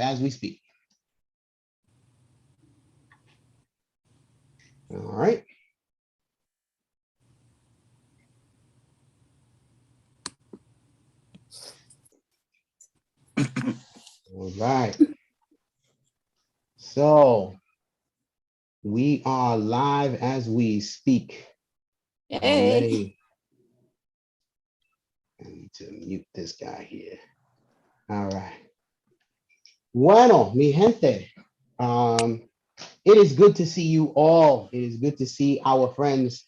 as we speak. All right. All right. So we are live as we speak. Hey. I need to mute this guy here. All right. Bueno, mi gente. It is good to see you all. It is good to see our friends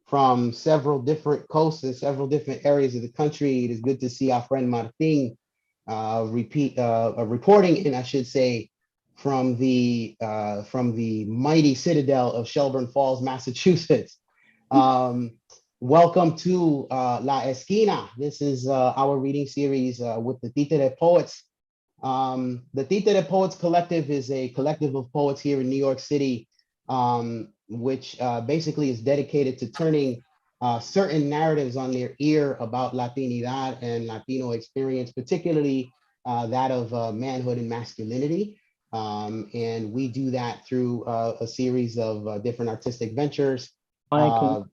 from several different coasts and several different areas of the country. It is good to see our friend Martin reporting, and I should say, from the mighty citadel of Shelburne Falls, Massachusetts. Welcome to La Esquina. This is our reading series with the Títere Poets. The Títere Poets Collective is a collective of poets here in New York City, which basically is dedicated to turning certain narratives on their ear about Latinidad and Latino experience, particularly that of manhood and masculinity. And we do that through a series of different artistic ventures. The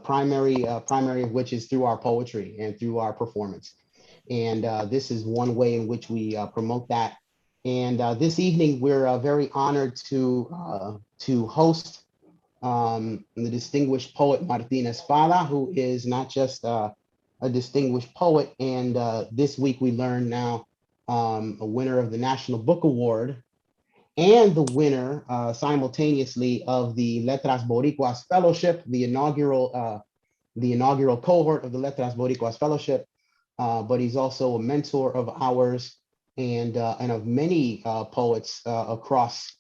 primary of which is through our poetry and through our performance. And this is one way in which we promote that. And this evening, we're very honored to host the distinguished poet Martin Espada, who is not just a distinguished poet. And this week we learned now a winner of the National Book Award and the winner simultaneously of the Letras Boricuas Fellowship, the inaugural cohort of the Letras Boricuas Fellowship. But he's also a mentor of ours and of many poets across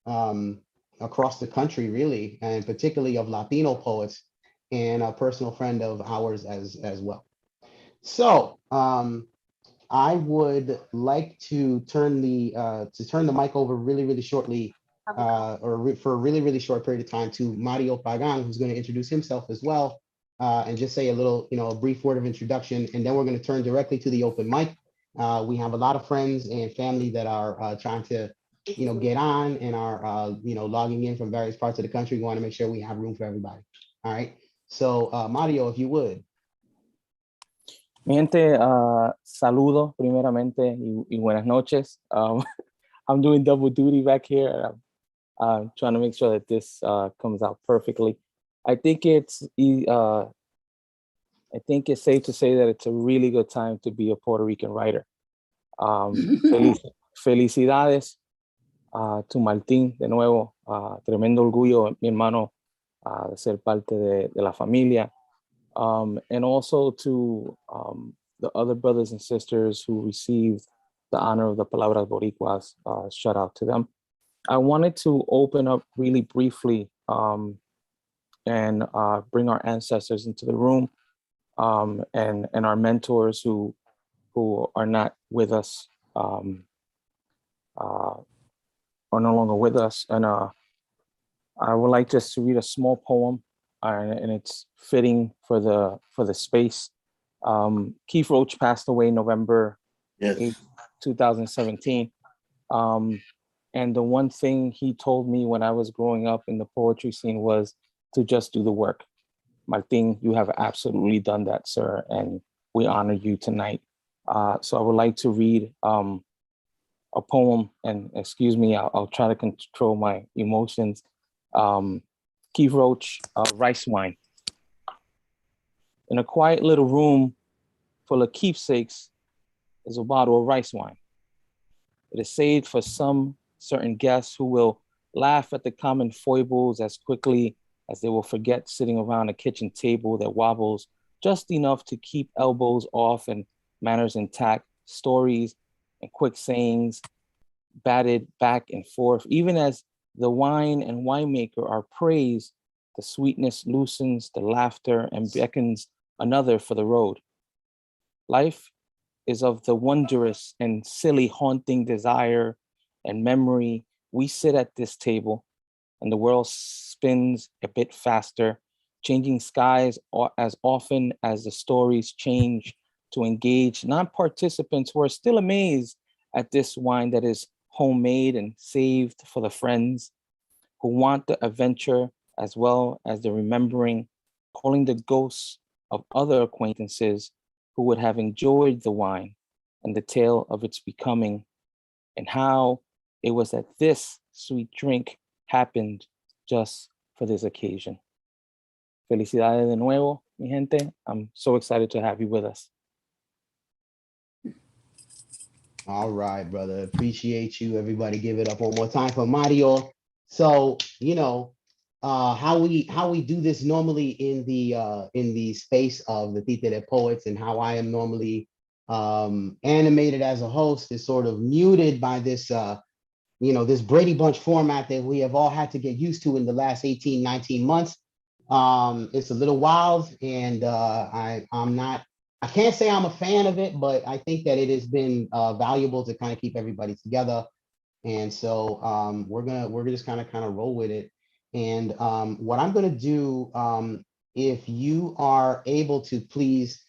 the country, really, and particularly of Latino poets, and a personal friend of ours as well. So I would like to turn the mic over really shortly, for a really short period of time, to Mario Pagan, who's going to introduce himself as well, and just say a little, a brief word of introduction, and then we're going to turn directly to the open mic. We have a lot of friends and family that are trying to, get on and are, logging in from various parts of the country. We want to make sure we have room for everybody. All right. So Mario, if you would. Mi gente, saludo primeramente y buenas noches. I'm doing double duty back here. I'm trying to make sure that this comes out perfectly. I think it's safe to say that it's a really good time to be a Puerto Rican writer. Felicidades to Martín de nuevo. Tremendo orgullo, mi hermano, de ser parte de la familia. And also to the other brothers and sisters who received the honor of the Palabras Boricuas, shout out to them. I wanted to open up really briefly and bring our ancestors into the room, and our mentors who are not with us, are no longer with us. And I would like just to read a small poem, and it's fitting for the space. Keith Roach passed away November 8th, 2017. And the one thing he told me when I was growing up in the poetry scene was to just do the work. Martin, you have absolutely done that, sir, and we honor you tonight. So I would like to read a poem, and excuse me, I'll try to control my emotions. Keith Roach, Rice Wine. In a quiet little room full of keepsakes is a bottle of rice wine. It is saved for some certain guests who will laugh at the common foibles as quickly as they will forget sitting around a kitchen table that wobbles just enough to keep elbows off and manners intact, stories and quick sayings batted back and forth. Even as the wine and winemaker are praised, the sweetness loosens the laughter and beckons another for the road. Life is of the wondrous and silly haunting desire and memory. We sit at this table and the world spins a bit faster, changing skies as often as the stories change to engage non-participants who are still amazed at this wine that is homemade and saved for the friends who want the adventure as well as the remembering, calling the ghosts of other acquaintances who would have enjoyed the wine and the tale of its becoming, and how it was that this sweet drink happened just for this occasion. Felicidades de nuevo, mi gente. I'm so excited to have you with us. All right, brother. Appreciate you. Everybody give it up one more time for Mario. So, how we do this normally in the space of the Títere Poets, and how I am normally animated as a host, is sort of muted by this this Brady Bunch format that we have all had to get used to in the last 18, 19 months. It's a little wild, and I can't say I'm a fan of it, but I think that it has been valuable to kind of keep everybody together. And so we're just kind of roll with it. And what I'm gonna do, if you are able to, please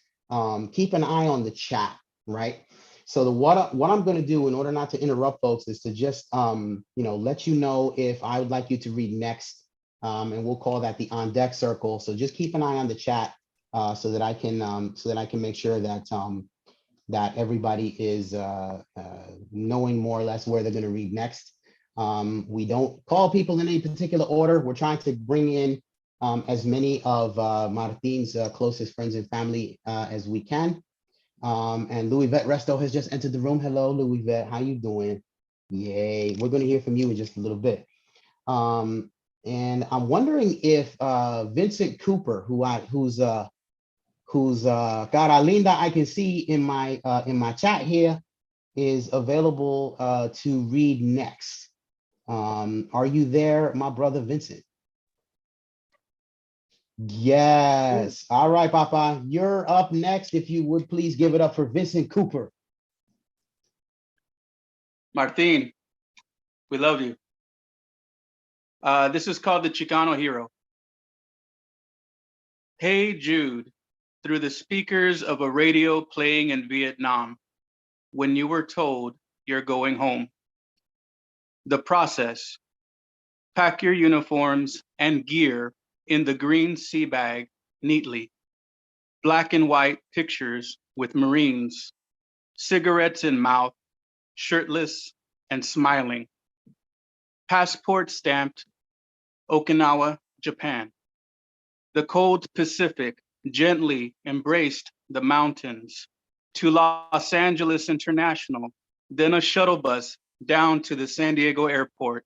keep an eye on the chat, right? So what I'm gonna do in order not to interrupt folks is to just let you know if I would like you to read next, and we'll call that the on deck circle. So just keep an eye on the chat so that I can make sure that that everybody is knowing more or less where they're going to read next. We don't call people in any particular order. We're trying to bring in as many of Martin's closest friends and family as we can. And Louis Vet Resto has just entered the room. Hello, Louis Vet. How you doing? Yay. We're going to hear from you in just a little bit. And I'm wondering if Vincent Cooper, who's cara linda I can see in my chat here, is available to read next. Are you there, my brother Vincent? Yes. All right, Papa. You're up next. If you would please give it up for Vincent Cooper. Martin, we love you. This is called the Chicano Hero. Hey Jude, through the speakers of a radio playing in Vietnam, when you were told you're going home. The process: pack your uniforms and gear in the green sea bag neatly. Black and white pictures with Marines, cigarettes in mouth, shirtless and smiling. Passport stamped Okinawa, Japan. The cold Pacific gently embraced the mountains to Los Angeles International, then a shuttle bus down to the San Diego airport,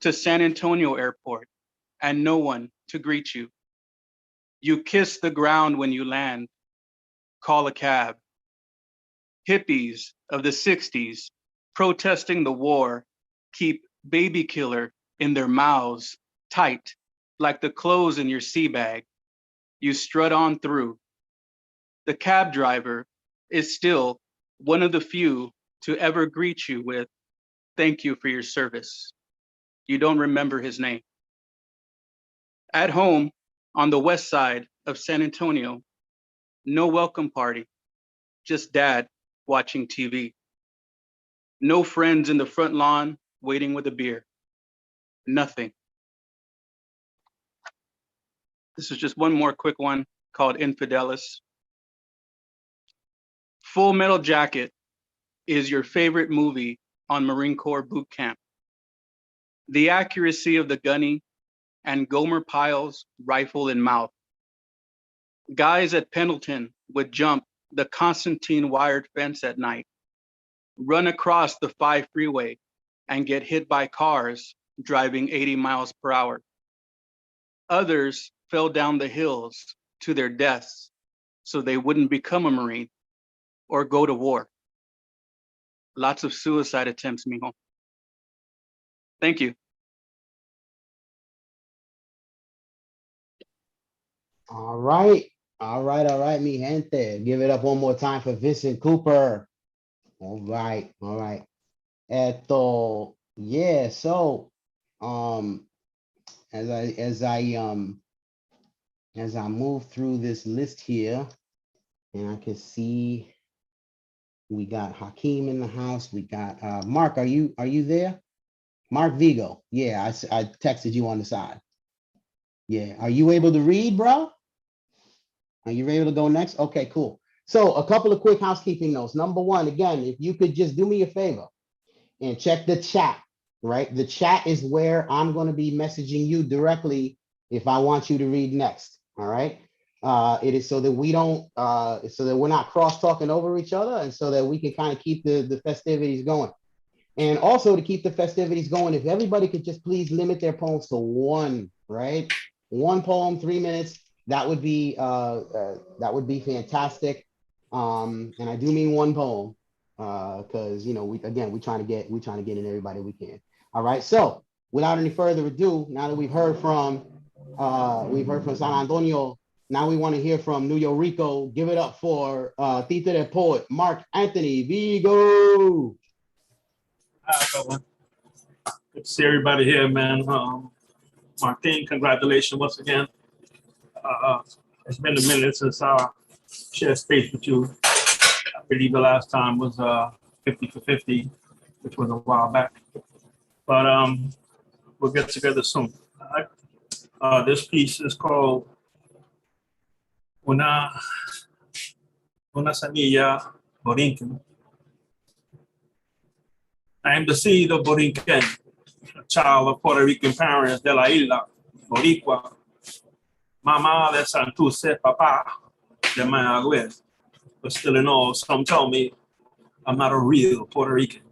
to San Antonio airport, and no one to greet you. You kiss the ground when you land, call a cab. Hippies of the 60s protesting the war keep baby killer in their mouths, tight, like the clothes in your sea bag. You strut on through. The cab driver is still one of the few to ever greet you with, "Thank you for your service." You don't remember his name. At home, on the west side of San Antonio, no welcome party, just dad watching TV. No friends in the front lawn waiting with a beer. Nothing. This is just one more quick one called Infidelis. Full Metal Jacket is your favorite movie on Marine Corps boot camp. The accuracy of the gunny and Gomer Pyle's rifle in mouth. Guys at Pendleton would jump the Constantine wired fence at night, run across the 5 freeway, and get hit by cars driving 80 miles per hour. Others fell down the hills to their deaths so they wouldn't become a Marine or go to war. Lots of suicide attempts, mijo. Thank you. All right. All right, mi gente. Give it up one more time for Vincent Cooper. All right. Yeah, so as I move through this list here, and I can see We got Hakeem in the house. We got Mark. Are you there? Mark Vigo. Yeah, I texted you on the side. Yeah. Are you able to read, bro? Are you ready to go next? Okay, cool. So a couple of quick housekeeping notes. Number one, again, if you could just do me a favor and check the chat, right? The chat is where I'm going to be messaging you directly if I want you to read next. All right. It is so that we don't, so that we're not cross talking over each other, and so that we can kind of keep the festivities going. And also to keep the festivities going, if everybody could just please limit their poems to one, right? One poem, 3 minutes. That would be fantastic. And I do mean one poem, because we trying to get in everybody we can. All right. So without any further ado, now that we've heard from San Antonio, now we want to hear from New Rico. Give it up for Tita the Poet, Mark Anthony Vigo. Good to see everybody here, man. Martin, congratulations once again. It's been a minute since I shared space with you. I believe the last time was 50 for 50, which was a while back. But we'll get together soon. This piece is called Una Semilla Borinquen. I am the seed of Borinquen, a child of Puerto Rican parents de la isla, Boricua. Mama de Santurce, Papa de Mayagüez. But still in all, some tell me I'm not a real Puerto Rican.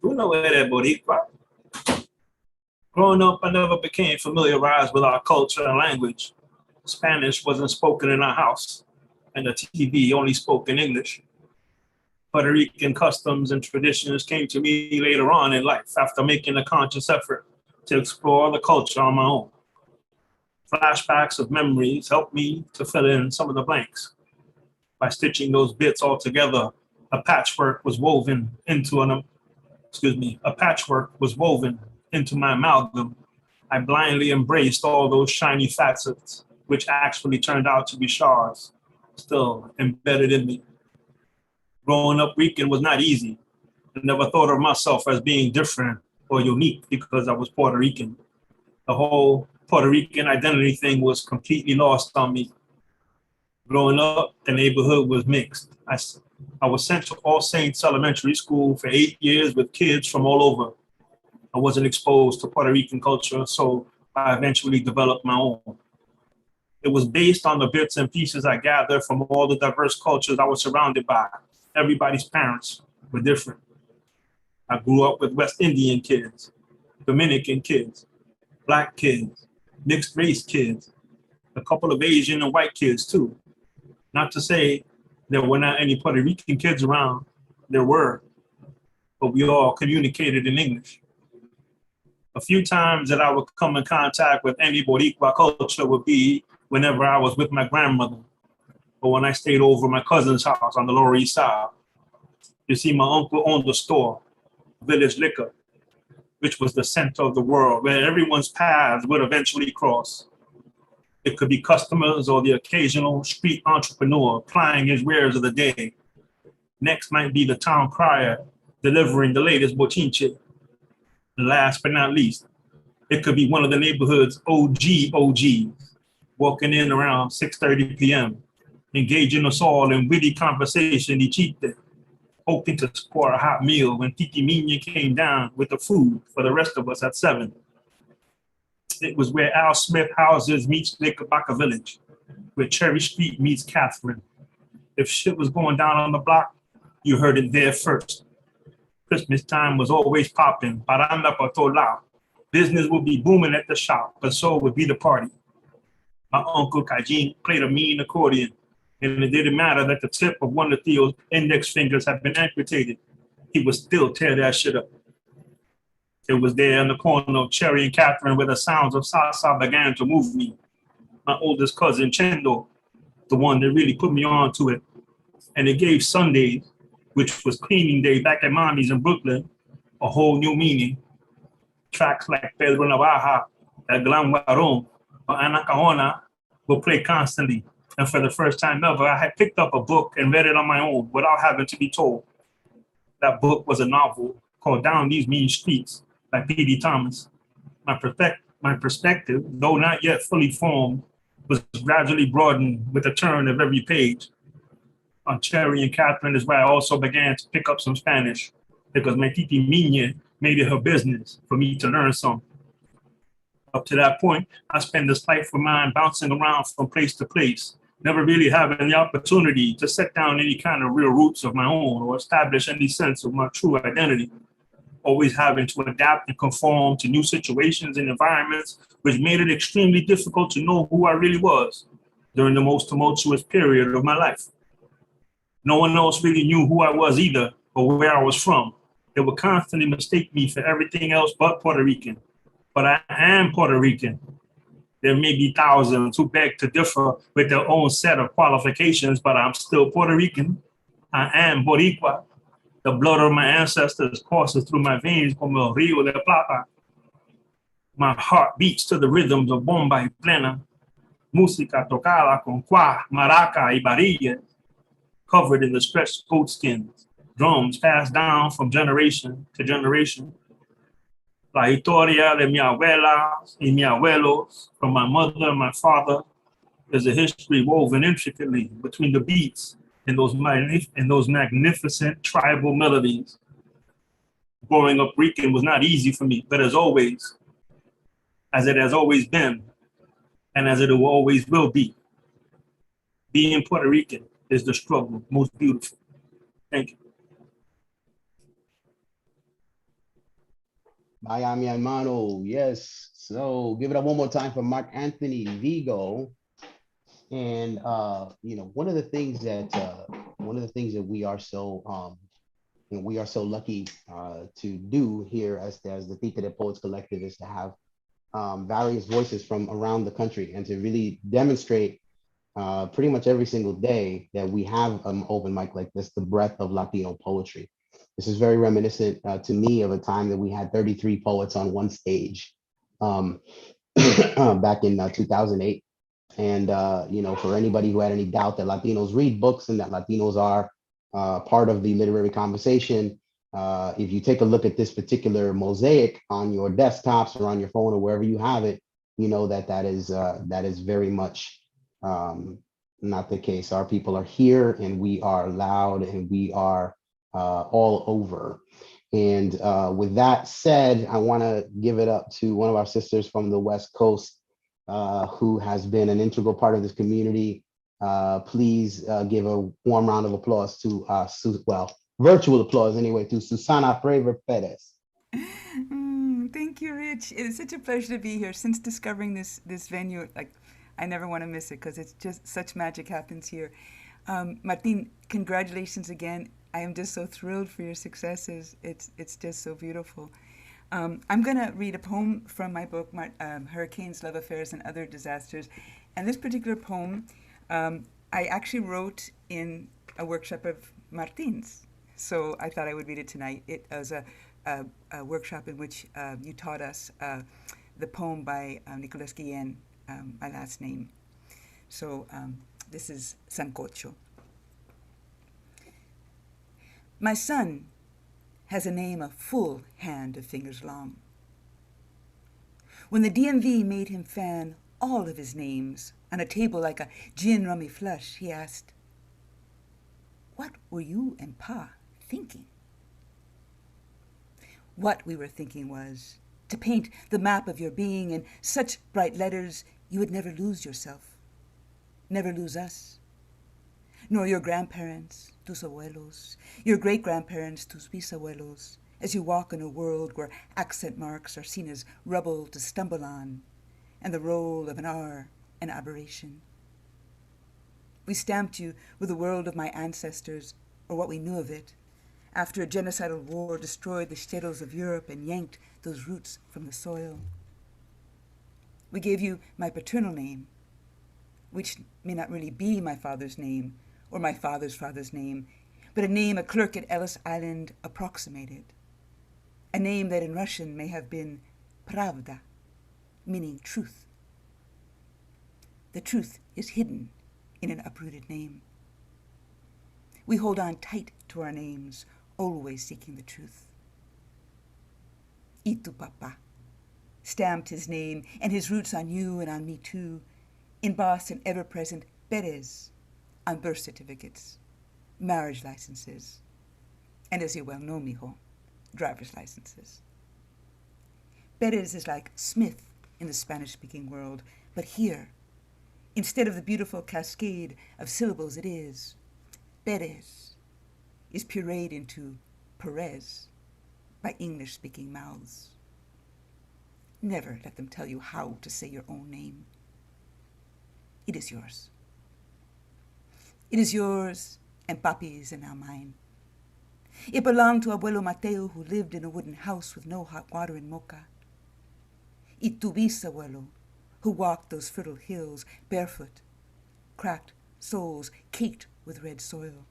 You know where that Boricua? Growing up, I never became familiarized with our culture and language. Spanish wasn't spoken in our house, and the TV only spoke in English. Puerto Rican customs and traditions came to me later on in life after making a conscious effort to explore the culture on my own. Flashbacks of memories helped me to fill in some of the blanks. By stitching those bits all together, a patchwork was woven into my amalgam. I blindly embraced all those shiny facets, which actually turned out to be shards, still embedded in me. Growing up Rican was not easy. I never thought of myself as being different or unique because I was Puerto Rican. The whole Puerto Rican identity thing was completely lost on me. Growing up, the neighborhood was mixed. I was sent to All Saints Elementary School for 8 years with kids from all over. I wasn't exposed to Puerto Rican culture, so I eventually developed my own. It was based on the bits and pieces I gathered from all the diverse cultures I was surrounded by. Everybody's parents were different. I grew up with West Indian kids, Dominican kids, Black kids, mixed race kids, a couple of Asian and white kids too. Not to say there were not any Puerto Rican kids around, there were, but we all communicated in English. A few times that I would come in contact with any Boricua culture would be whenever I was with my grandmother, or when I stayed over my cousin's house on the Lower East Side. You see, my uncle owned a store, Village Liquor, which was the center of the world where everyone's paths would eventually cross. It could be customers or the occasional street entrepreneur plying his wares of the day. Next might be the town crier delivering the latest bochinche. And last but not least, it could be one of the neighborhood's OGs walking in around 6:30 p.m., engaging us all in witty conversation y chiste, hoping to score a hot meal when Titi Minya came down with the food for the rest of us at 7. It was where Al Smith houses meets Knickerbocker Village, where Cherry Street meets Catherine. If shit was going down on the block, you heard it there first. Christmas time was always popping, paranda por todo lado. Business would be booming at the shop, but so would be the party. My uncle Kajin played a mean accordion, and it didn't matter that the tip of one of Theo's index fingers had been amputated. He would still tear that shit up. It was there in the corner of Cherry and Catherine where the sounds of salsa began to move me. My oldest cousin, Chendo, the one that really put me on to it. And it gave Sundays, which was cleaning day back at Mommy's in Brooklyn, a whole new meaning. Tracks like Pedro Navaja, El Gran Guaron, or Ana Cajona will play constantly. And for the first time ever, I had picked up a book and read it on my own without having to be told. That book was a novel called Down These Mean Streets by P.D. Thomas. My perspective, though not yet fully formed, was gradually broadened with the turn of every page. On Cherry and Catherine is where I also began to pick up some Spanish, because my titi Minya made it her business for me to learn some. Up to that point, I spent this spiteful mind bouncing around from place to place, never really having the opportunity to set down any kind of real roots of my own or establish any sense of my true identity. Always having to adapt and conform to new situations and environments, which made it extremely difficult to know who I really was during the most tumultuous period of my life. No one else really knew who I was either or where I was from. They would constantly mistake me for everything else but Puerto Rican. But I am Puerto Rican. There may be thousands who beg to differ with their own set of qualifications, but I'm still Puerto Rican. I am Boricua. The blood of my ancestors courses through my veins como el Rio de Plata. My heart beats to the rhythms of bomba y plena, música tocada con cuá, maraca y varilla, covered in the stretched goat skins, drums passed down from generation to generation. La historia de mi abuela y mi abuelos, from my mother and my father, is a history woven intricately between the beats and those magnificent tribal melodies. Growing up Rican was not easy for me, but as always, as it has always been, and as it always will be, being Puerto Rican is the struggle most beautiful. Thank you. Vaya mi hermano, yes. So give it up one more time for Mark Anthony Vigo. And one of the things that we are so lucky to do here as the Tita de Poets Collective is to have various voices from around the country and to really demonstrate pretty much every single day that we have an open mic like this, the breadth of Latino poetry. This is very reminiscent to me of a time that we had 33 poets on one stage back in 2008. And, for anybody who had any doubt that Latinos read books and that Latinos are part of the literary conversation, if you take a look at this particular mosaic on your desktops or on your phone or wherever you have it, you know that is very much not the case. Our people are here and we are loud and we are all over. And with that said, I want to give it up to one of our sisters from the West Coast who has been an integral part of this community. Please give a warm round of applause to, virtual applause anyway, to Susana Frever Perez. Thank you, Rich. It is such a pleasure to be here. Since discovering this venue, I never want to miss it because it's just such magic happens here. Martin, congratulations again. I am just so thrilled for your successes. It's just so beautiful. I'm going to read a poem from my book, Hurricanes, Love Affairs, and Other Disasters. And this particular poem, I actually wrote in a workshop of Martin's. So I thought I would read it tonight. It was a workshop in which you taught us the poem by Nicolas Guillen, my last name. So this is Sancocho. My son has a name a full hand of fingers long. When the DMV made him fan all of his names on a table like a gin rummy flush, he asked, "What were you and Pa thinking?" What we were thinking was to paint the map of your being in such bright letters you would never lose yourself, never lose us, nor your grandparents, tus abuelos, your great-grandparents, tus bisabuelos, as you walk in a world where accent marks are seen as rubble to stumble on, and the roll of an R an aberration. We stamped you with the world of my ancestors, or what we knew of it, after a genocidal war destroyed the shtetls of Europe and yanked those roots from the soil. We gave you my paternal name, which may not really be my father's name, or my father's father's name, but a name a clerk at Ellis Island approximated. A name that in Russian may have been Pravda, meaning truth. The truth is hidden in an uprooted name. We hold on tight to our names, always seeking the truth. Itu Papa stamped his name and his roots on you and on me too, embossed an ever-present Perez on birth certificates, marriage licenses, and as you well know, mijo, driver's licenses. Perez is like Smith in the Spanish-speaking world, but here, instead of the beautiful cascade of syllables it is, Perez is pureed into Perez by English-speaking mouths. Never let them tell you how to say your own name. It is yours. It is yours and Papi's and now mine. It belonged to Abuelo Mateo, who lived in a wooden house with no hot water in Moca. Y tu bisabuelo, who walked those fertile hills barefoot, cracked soles caked with red soil.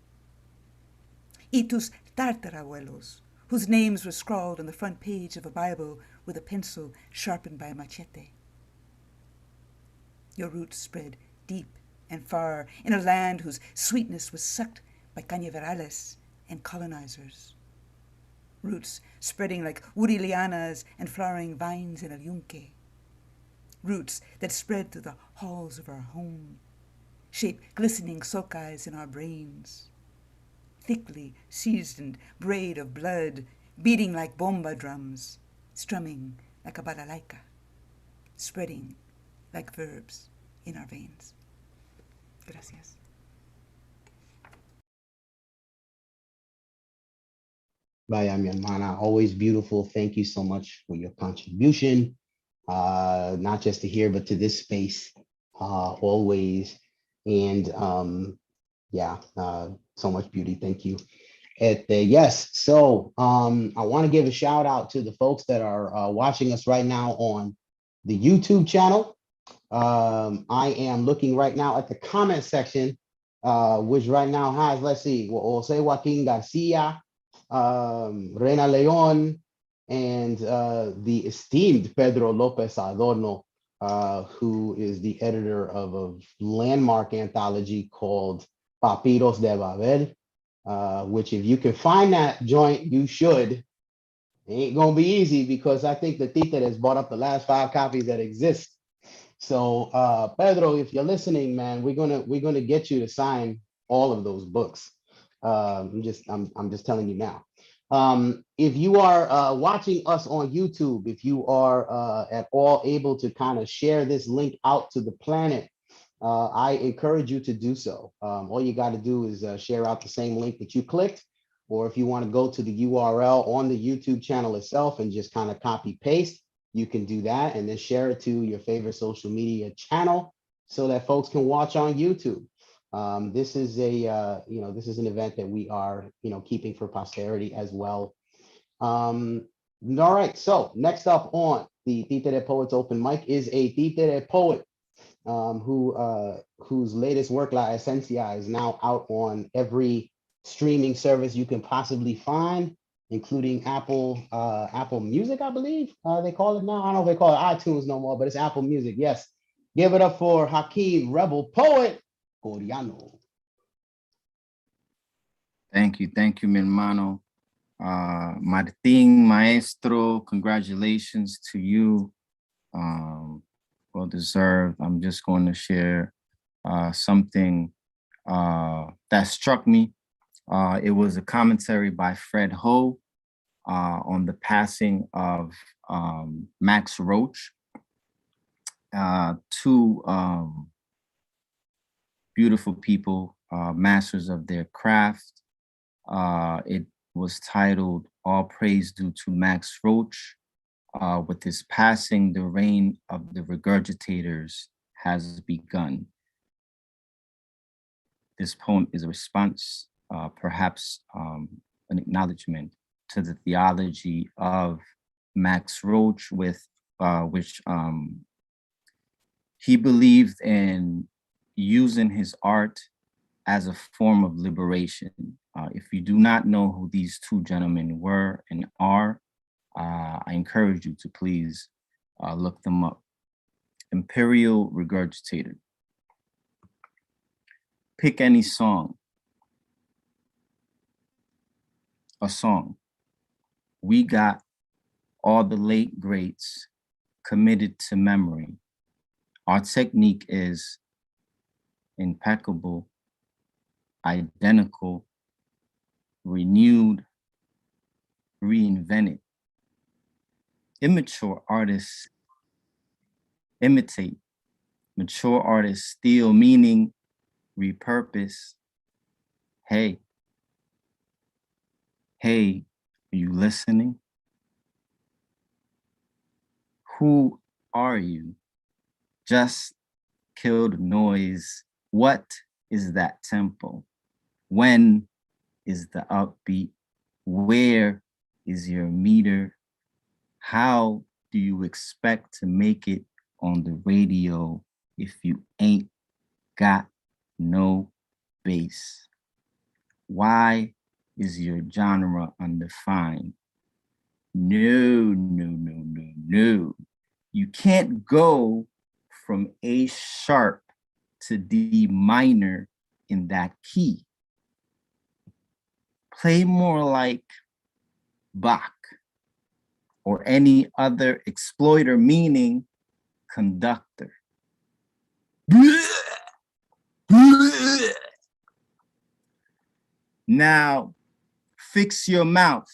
Y tus tartarabuelos, whose names were scrawled on the front page of a Bible with a pencil sharpened by a machete. Your roots spread deep and far in a land whose sweetness was sucked by cañaverales and colonizers. Roots spreading like woody lianas and flowering vines in El Yunque. Roots that spread through the halls of our home, shape glistening socais in our brains. Thickly seasoned braid of blood, beating like bomba drums, strumming like a balalaika, spreading like verbs in our veins. Gracias. Vaya, mi hermana, always beautiful. Thank you so much for your contribution, not just to here, but to this space, always. And yeah, so much beauty. Thank you. Yes, so I want to give a shout out to the folks that are watching us right now on the YouTube channel. I am looking right now at the comment section, which right now has, let's see, Jose Joaquin Garcia, Reina Leon, and the esteemed Pedro Lopez Adorno, who is the editor of a landmark anthology called Papiros de Babel, which if you can find that joint, you should. It ain't gonna be easy because I think the Tita has bought up the last 5 copies that exist. So Pedro, if you're listening, man, we're gonna get you to sign all of those books. I'm just telling you now. If you are watching us on YouTube, if you are at all able to kind of share this link out to the planet, I encourage you to do so. All you got to do is share out the same link that you clicked, or if you want to go to the URL on the YouTube channel itself and just kind of copy paste, you can do that and then share it to your favorite social media channel so that folks can watch on YouTube. This is this is an event that we are, keeping for posterity as well. All right, so next up on the Títere Poets Open Mic is a Títere poet whose latest work, La Esencia, is now out on every streaming service you can possibly find, including Apple Music, I believe they call it now. I don't know if they call it iTunes no more, but it's Apple Music. Yes, give it up for Hakeem Rebel Poet Coreano. Thank you, mi hermano. Martín, maestro, congratulations to you. Well deserved. I'm just going to share something that struck me. It was a commentary by Fred Ho on the passing of Max Roach. Two beautiful people, masters of their craft. It was titled All Praise Due to Max Roach. With his passing, the reign of the regurgitators has begun. This poem is a response, perhaps an acknowledgement to the theology of Max Roach, with which he believed in using his art as a form of liberation. If you do not know who these two gentlemen were and are, I encourage you to please look them up. Imperial Regurgitator. Pick any song. a song. We got all the late greats committed to memory. Our technique is impeccable, identical, renewed, reinvented. Immature artists imitate, mature artists steal, meaning repurpose. Hey, are you listening? Who are you? Just kill the noise. What is that tempo? When is the upbeat? Where is your meter? How do you expect to make it on the radio if you ain't got no bass? Why is your genre undefined? No. You can't go from A sharp to D minor in that key. Play more like Bach or any other exploiter, meaning conductor. Now, fix your mouth.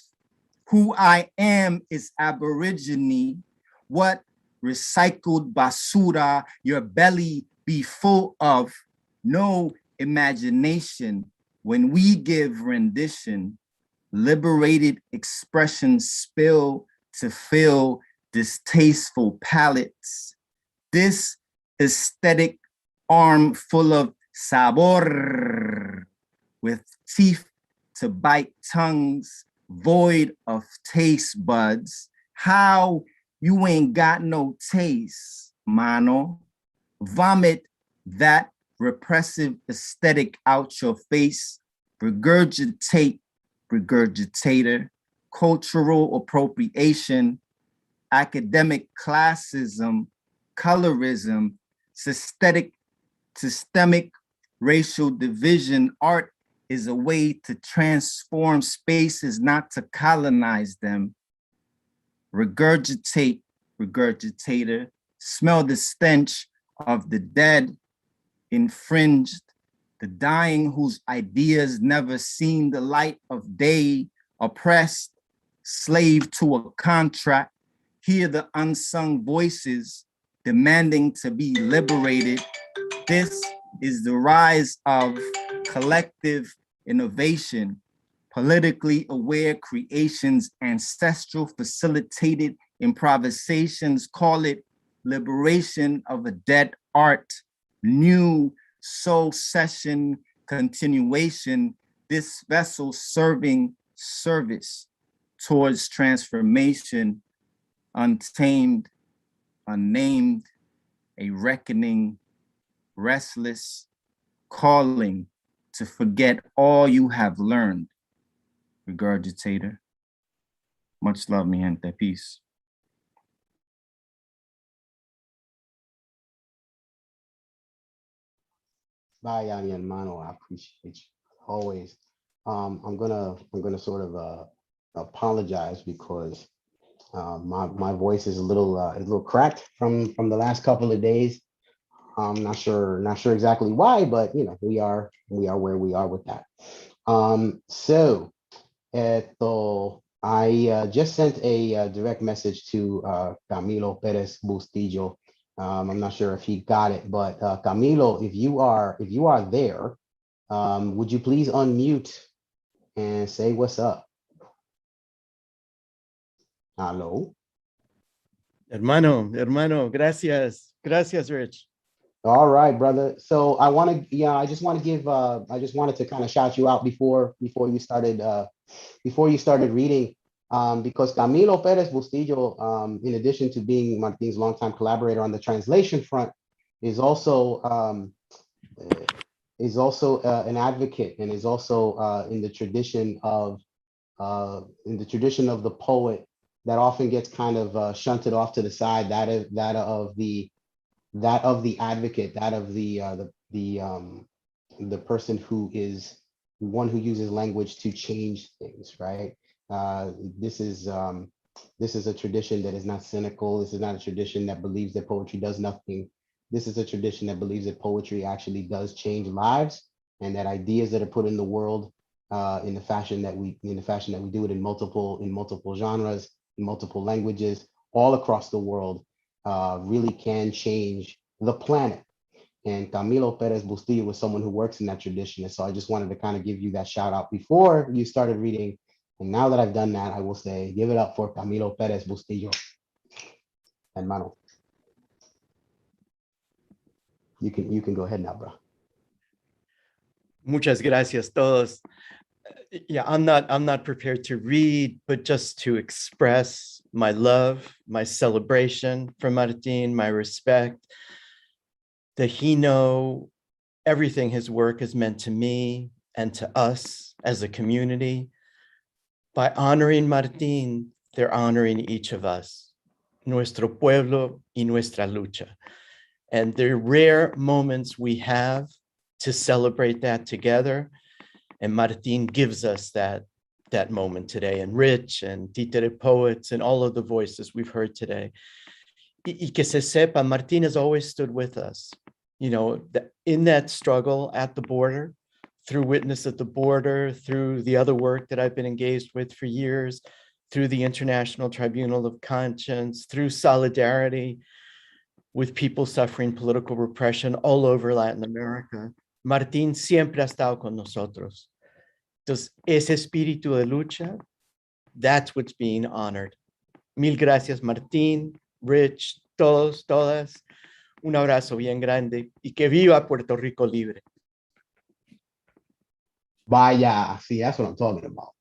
Who I am is Aborigine. What recycled basura your belly be full of? No imagination. When we give rendition, liberated expressions spill to fill distasteful palates. This aesthetic arm full of sabor, with teeth to bite tongues, void of taste buds. How you ain't got no taste, mano? Vomit that repressive aesthetic out your face. Regurgitate, regurgitator. Cultural appropriation, academic classism, colorism, systemic racial division. Art is a way to transform spaces, not to colonize them. Regurgitate, regurgitator. Smell the stench of the dead, infringed, the dying whose ideas never seen the light of day, oppressed, slave to a contract. Hear the unsung voices demanding to be liberated. This is the rise of collective innovation, politically aware creations, ancestral facilitated improvisations. Call it liberation of a dead art, new soul session continuation. This vessel serving service towards transformation, untamed, unnamed, a reckoning, restless, calling to forget all you have learned. Regurgitator. Much love, mi gente. Peace. Bye, Yanni and Mano. I appreciate you always. I'm gonna sort of apologize because my voice is a little cracked from the last couple of days. I'm not sure exactly why, but you know, we are where we are with that. So I just sent a direct message to Camilo Perez Bustillo. I'm not sure if he got it, but Camilo, if you are there, would you please unmute and say what's up? Hello. Hermano, gracias, Rich. All right, brother. So I just wanted to kind of shout you out before you started reading, because Camilo Perez Bustillo, in addition to being Martin's longtime collaborator on the translation front, is also an advocate and is also in the tradition of the poet that often gets kind of shunted off to the side, that of the advocate, that of the person who is one who uses language to change things, right? This is a tradition that is not cynical. This is not a tradition that believes that poetry does nothing. This is a tradition that believes that poetry actually does change lives, and that ideas that are put in the world in the fashion that we do it in multiple genres, in multiple languages, all across the world, really can change the planet. And Camilo Perez Bustillo was someone who works in that tradition. And so I just wanted to kind of give you that shout out before you started reading. And now that I've done that, I will say, give it up for Camilo Perez Bustillo. Hermano. You can go ahead now, bro. Muchas gracias todos. Yeah, I'm not prepared to read, but just to express my love, my celebration for Martin, my respect, that he know everything his work has meant to me and to us as a community. By honoring Martin, they're honoring each of us, nuestro pueblo y nuestra lucha. And the rare moments we have to celebrate that together. And Martin gives us that moment today, and Rich and Títere Poets and all of the voices we've heard today. Y que se sepa, Martin has always stood with us. You know, in that struggle at the border, through Witness at the Border, through the other work that I've been engaged with for years, through the International Tribunal of Conscience, through solidarity with people suffering political repression all over Latin America. Martin siempre ha estado con nosotros. Entonces, ese espíritu de lucha, that's what's being honored. Mil gracias, Martin, Rich, todos, todas. Un abrazo bien grande y que viva Puerto Rico libre. Vaya, see, that's what I'm talking about.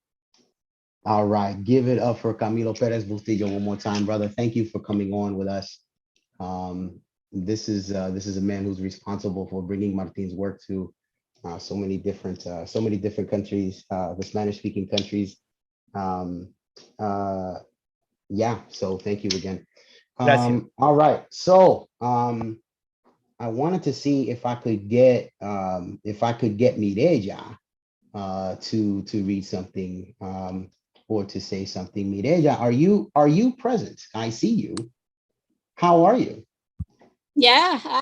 All right, give it up for Camilo Perez Bustillo one more time, brother. Thank you for coming on with us. This is a man who's responsible for bringing Martin's work to so many different countries, the Spanish-speaking countries. Yeah, so thank you again. All right, so I wanted to see if I could get Mireya to read something or to say something. Mireya, are you present? I see you. How are you? Yeah.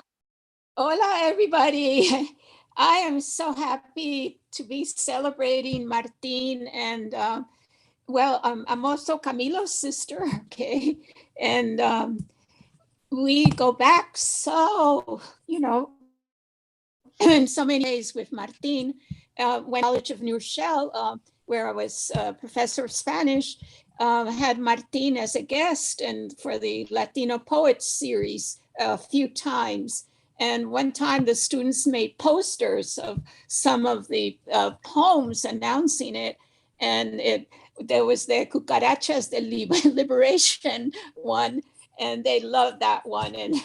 Hola, everybody. I am so happy to be celebrating Martin. And well, I'm also Camilo's sister, okay? And we go back so, in so many ways with Martin. When College of New Rochelle, where I was a professor of Spanish, had Martin as a guest and for the Latino Poets series a few times. And one time the students made posters of some of the poems announcing it. And there was the Cucarachas de Liberation one, and they loved that one. And,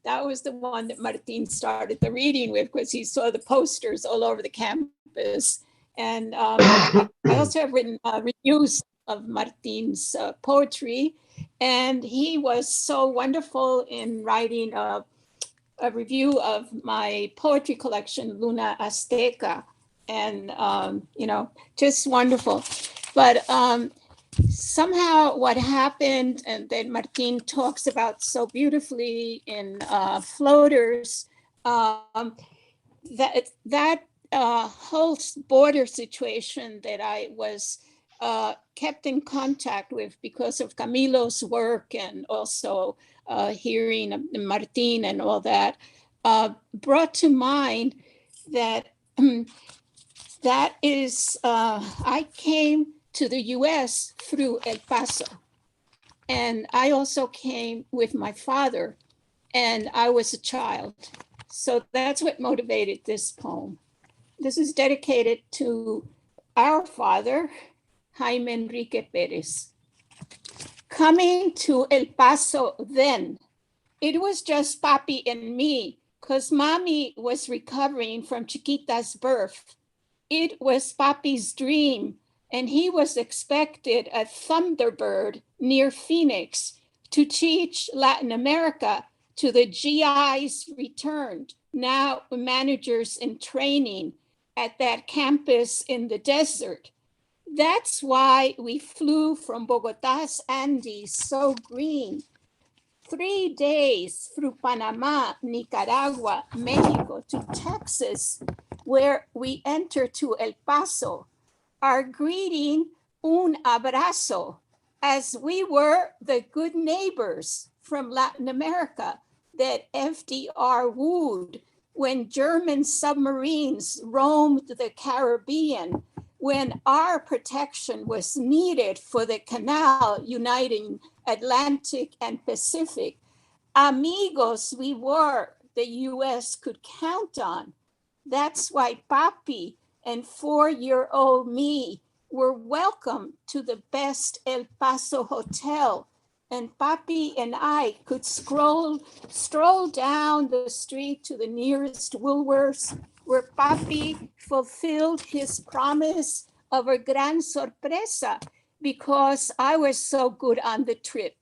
that was the one that Martin started the reading with, because he saw the posters all over the campus. And I also have written reviews of Martin's poetry. And he was so wonderful in writing a review of my poetry collection, Luna Azteca. And, just wonderful. But somehow what happened, and that Martin talks about so beautifully in Floaters, that whole border situation that I was kept in contact with because of Camilo's work, and also hearing Martin and all that, brought to mind that that is, I came to the US through El Paso. And I also came with my father, and I was a child. So that's what motivated this poem. This is dedicated to our father, Jaime Enrique Perez. Coming to El Paso then, it was just Papi and me, because Mommy was recovering from Chiquita's birth. It was Papi's dream, and he was expected at Thunderbird near Phoenix to teach Latin America to the GIs returned, now managers in training, at that campus in the desert. That's why we flew from Bogota's Andes so green, 3 days through Panama, Nicaragua, Mexico to Texas, where we enter to El Paso. Our greeting, un abrazo, as we were the good neighbors from Latin America that FDR wooed when German submarines roamed the Caribbean, when our protection was needed for the canal uniting Atlantic and Pacific. Amigos we were, the US could count on. That's why Papi and 4-year-old me were welcome to the best El Paso hotel. And Papi and I could stroll down the street to the nearest Woolworths, where Papi fulfilled his promise of a gran sorpresa because I was so good on the trip.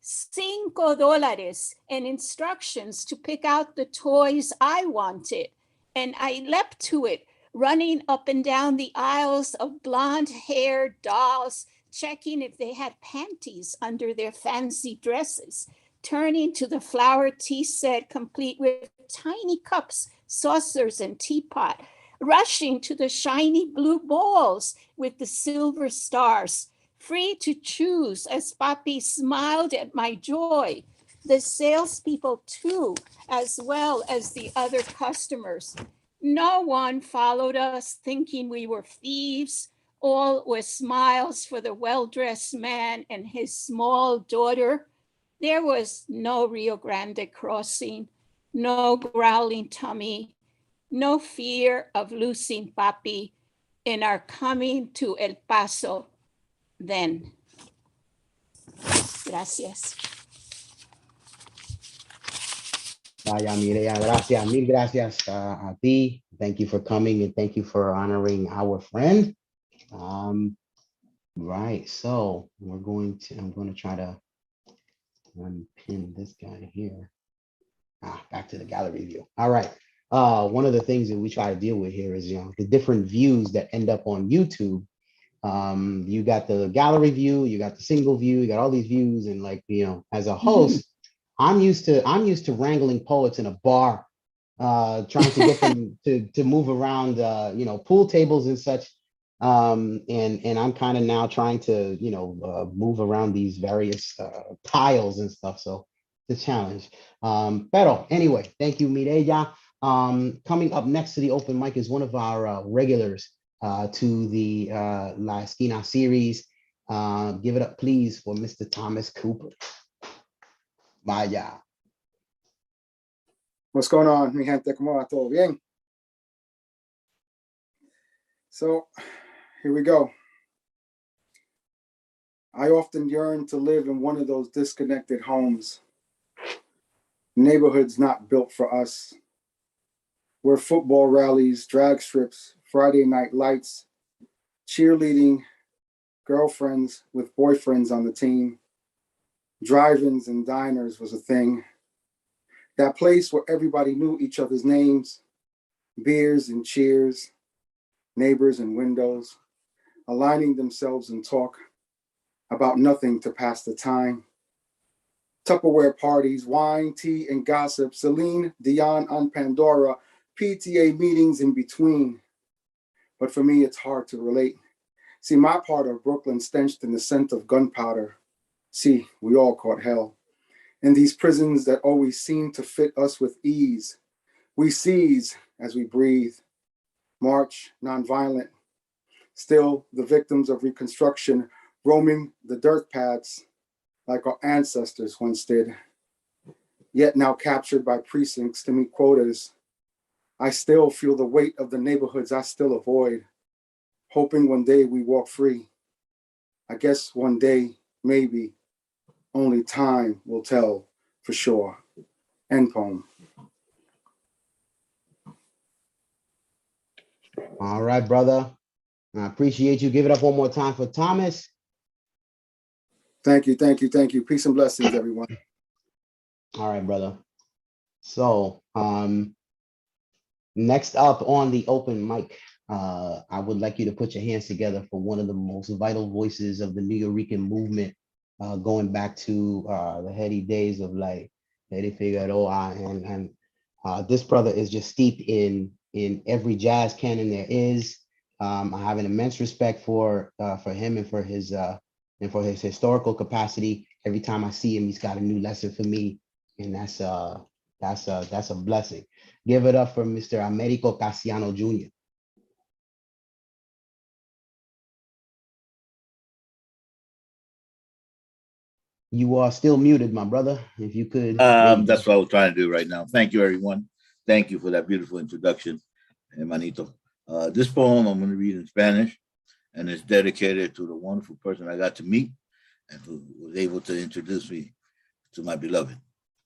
$5 and instructions to pick out the toys I wanted. And I leapt to it, running up and down the aisles of blonde-haired dolls, checking if they had panties under their fancy dresses, turning to the flower tea set complete with tiny cups, saucers, and teapot, rushing to the shiny blue bowls with the silver stars, free to choose as Papi smiled at my joy. The salespeople too, as well as the other customers. No one followed us thinking we were thieves. All were smiles for the well-dressed man and his small daughter. There was no Rio Grande crossing, no growling tummy, no fear of losing Papi in our coming to El Paso then. Gracias. Vaya, Mireya, gracias, mil gracias a ti. Thank you for coming and thank you for honoring our friend. Right, so I'm going to try to unpin this guy here. Back to the gallery view. All right. One of the things that we try to deal with here is, the different views that end up on YouTube. You got the gallery view, you got the single view, you got all these views, and as a host, I'm used to wrangling poets in a bar, trying to get them to move around, pool tables and such. And I'm kind of now trying to, move around these various tiles and stuff. So it's a challenge. Pero anyway, thank you, Mireya. Coming up next to the open mic is one of our regulars to the La Esquina series. Give it up, please, for Mr. Thomas Cooper. Vaya. What's going on, mi gente? ¿Cómo va? ¿Todo bien? So, here we go. I often yearn to live in one of those disconnected homes. Neighborhoods not built for us. Where football rallies, drag strips, Friday night lights, cheerleading, girlfriends with boyfriends on the team, drive-ins and diners was a thing. That place where everybody knew each other's names, beers and cheers, neighbors and windows, aligning themselves in talk about nothing to pass the time. Tupperware parties, wine, tea, and gossip, Celine Dion on Pandora, PTA meetings in between. But for me, it's hard to relate. See, my part of Brooklyn stenched in the scent of gunpowder. See, we all caught hell. In these prisons that always seem to fit us with ease. We seize as we breathe. March, nonviolent. Still the victims of Reconstruction, roaming the dirt paths like our ancestors once did. Yet now captured by precincts to meet quotas. I still feel the weight of the neighborhoods I still avoid. Hoping one day we walk free. I guess one day, maybe, only time will tell for sure. End poem. All right, brother. I appreciate you. Give it up one more time for Thomas. Thank you, thank you, thank you. Peace and blessings, everyone. All right, brother. So next up on the open mic I would like you to put your hands together for one of the most vital voices of the New Yorican movement, going back to the heady days of like Eddie Figueroa, and this brother is just steeped in every jazz canon there is. I have an immense respect for him and for his historical capacity. Every time I see him, he's got a new lesson for me, and that's a blessing. Give it up for Mr. Americo Casiano Jr. You are still muted, my brother. If you could. That's what I was trying to do right now. Thank you, everyone. Thank you for that beautiful introduction, hermanito. This poem I'm going to read in Spanish, and it's dedicated to the wonderful person I got to meet and who was able to introduce me to my beloved.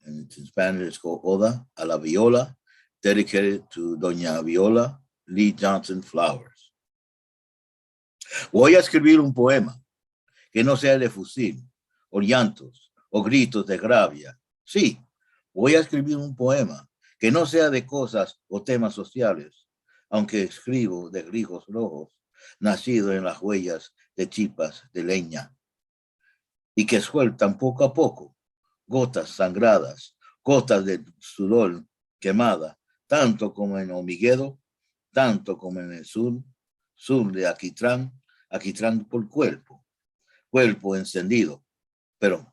And it's in Spanish. It's called Oda a la Viola, dedicated to Doña Viola Lee Johnson Flowers. Voy a escribir un poema que no sea de fusil, o llantos, o gritos de rabia. Sí, voy a escribir un poema que no sea de cosas o temas sociales, aunque escribo de grijos rojos, nacido en las huellas de chipas de leña, y que sueltan poco a poco gotas sangradas, gotas de sudor quemada, tanto como en Omiguedo, tanto como en el sur de Aquitrán, Aquitrán por cuerpo encendido. Pero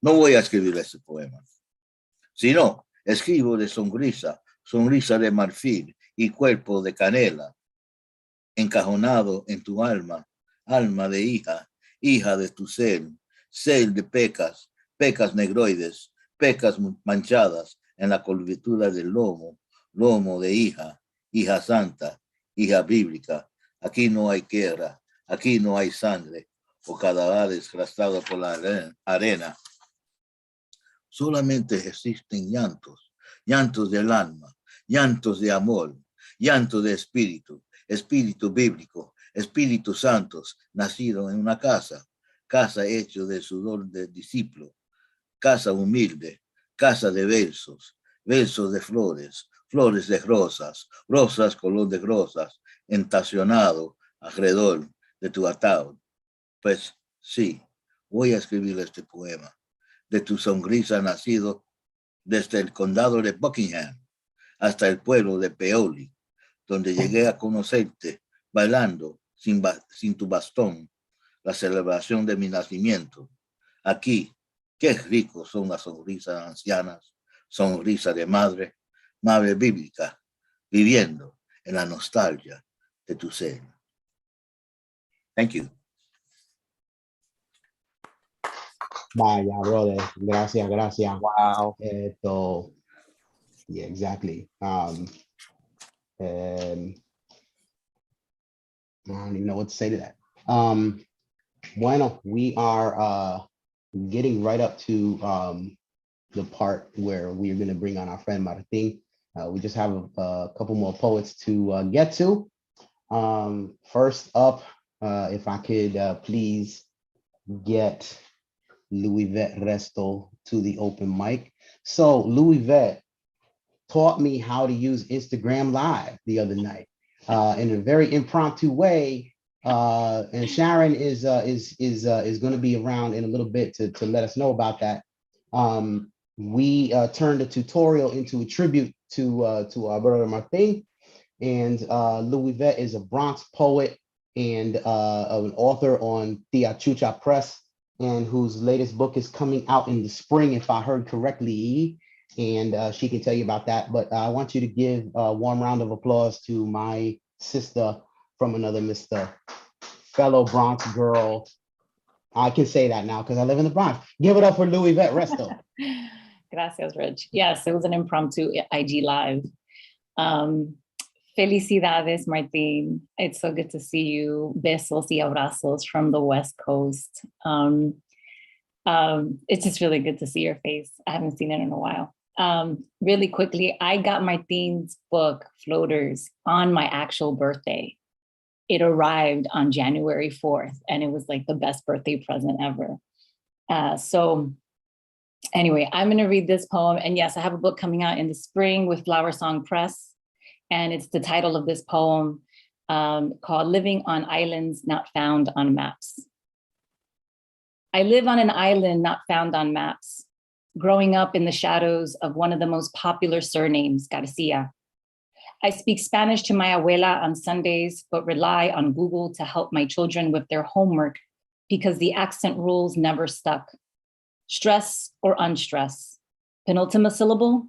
no voy a escribir ese poema, sino escribo de sonrisa de marfil y cuerpo de canela, encajonado en tu alma de hija de tu ser de pecas negroides, pecas manchadas en la curvatura del lomo de hija santa, hija bíblica. Aquí no hay guerra, aquí no hay sangre o cadáveres gastados por la arena. Solamente existen llantos del alma, llantos de amor, llantos de espíritu bíblico, Espíritu Santos, nacido en una casa hecho de sudor de discípulo, casa humilde, casa de versos de flores de rosas color de rosas, entacionado alrededor de tu ataúd. Pues sí, voy a escribir este poema de tu sonrisa nacido desde el condado de Buckingham hasta el pueblo de Paoli, donde llegué a conocerte bailando sin tu bastón, la celebración de mi nacimiento. Aquí, qué ricos son las sonrisas ancianas, sonrisa de madre bíblica, viviendo en la nostalgia de tu ser. Thank you. Vaya, brother. Gracias. Wow. Yeah, exactly. And I don't even know what to say to that. Bueno, we are getting right up to the part where we're going to bring on our friend Martin. We just have a couple more poets to get to. First up, if I could please get Louis Vet Resto to the open mic. So Louis Vet taught me how to use Instagram Live the other night in a very impromptu way. And Sharon is going to be around in a little bit to let us know about that. We turned a tutorial into a tribute to our brother Martin, and Louis Vet is a Bronx poet and an author on Tia Chucha Press, and whose latest book is coming out in the spring, if I heard correctly, and she can tell you about that. But I want you to give a warm round of applause to my sister from another mister, fellow Bronx girl. I can say that now because I live in the Bronx. Give it up for Louis Vet Resto. Gracias, Rich. Yes, it was an impromptu IG Live. Felicidades, Martin. It's so good to see you. Besos y abrazos from the West Coast. It's just really good to see your face. I haven't seen it in a while. Really quickly, I got Martin's book, Floaters, on my actual birthday. It arrived on January 4th, and it was like the best birthday present ever. So anyway, I'm going to read this poem. And yes, I have a book coming out in the spring with Flower Song Press. And it's the title of this poem called Living on Islands Not Found on Maps. I live on an island not found on maps, growing up in the shadows of one of the most popular surnames, Garcia. I speak Spanish to my abuela on Sundays, but rely on Google to help my children with their homework because the accent rules never stuck. Stress or unstress? Penultimate syllable?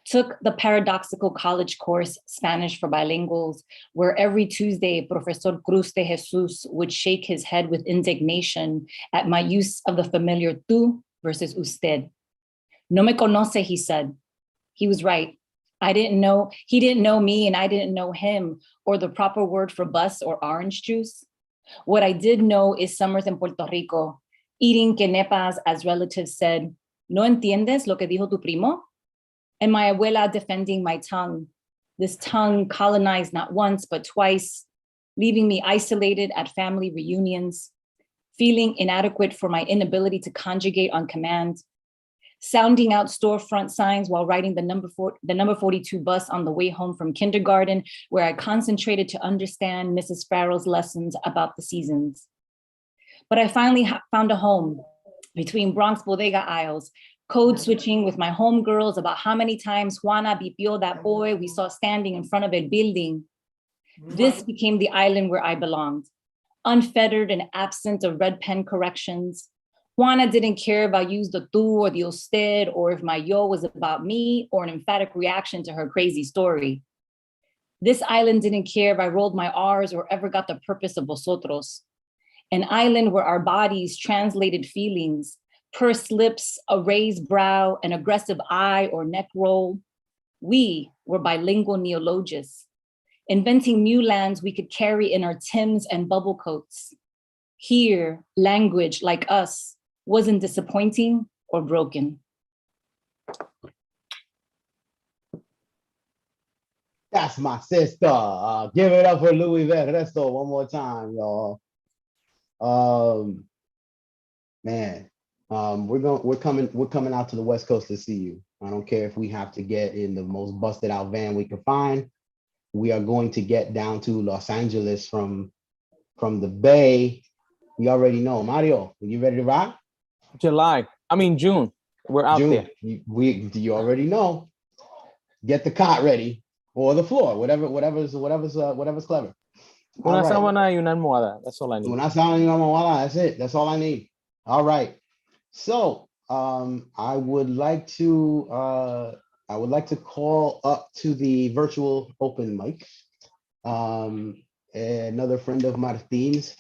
Took the paradoxical college course, Spanish for Bilinguals, where every Tuesday, Professor Cruz de Jesus would shake his head with indignation at my use of the familiar tú versus usted. No me conoce, he said. He was right. He didn't know me and I didn't know him, or the proper word for bus or orange juice. What I did know is summers in Puerto Rico, eating quenepas as relatives said, ¿No entiendes lo que dijo tu primo? And my abuela defending my tongue, this tongue colonized not once, but twice, leaving me isolated at family reunions, feeling inadequate for my inability to conjugate on command, sounding out storefront signs while riding the number 42 bus on the way home from kindergarten, where I concentrated to understand Mrs. Farrell's lessons about the seasons. But I finally found a home between Bronx bodega aisles, code switching with my homegirls about how many times Juana bipió that boy we saw standing in front of a building. This became the island where I belonged, unfettered and absent of red pen corrections. Juana didn't care if I used the tú or the usted, or if my yo was about me or an emphatic reaction to her crazy story. This island didn't care if I rolled my R's or ever got the purpose of vosotros. An island where our bodies translated feelings, pursed lips, a raised brow, an aggressive eye or neck roll. We were bilingual neologists, inventing new lands we could carry in our Timbs and bubble coats. Here, language like us wasn't disappointing or broken. That's my sister. Give it up for Louis Resto one more time, y'all. Man, we're coming out to the West Coast to see you. I don't care if we have to get in the most busted out van we can find. We are going to get down to Los Angeles from the Bay. You already know. Mario, are you ready to rock? June. We're out there. You already know. Get the cot ready or the floor, whatever's clever. Una sábana y una almohada. That's all I need. Una sábana y una almohada. That's it. That's all I need. All right. So I would like to call up to the virtual open mic another friend of Martin's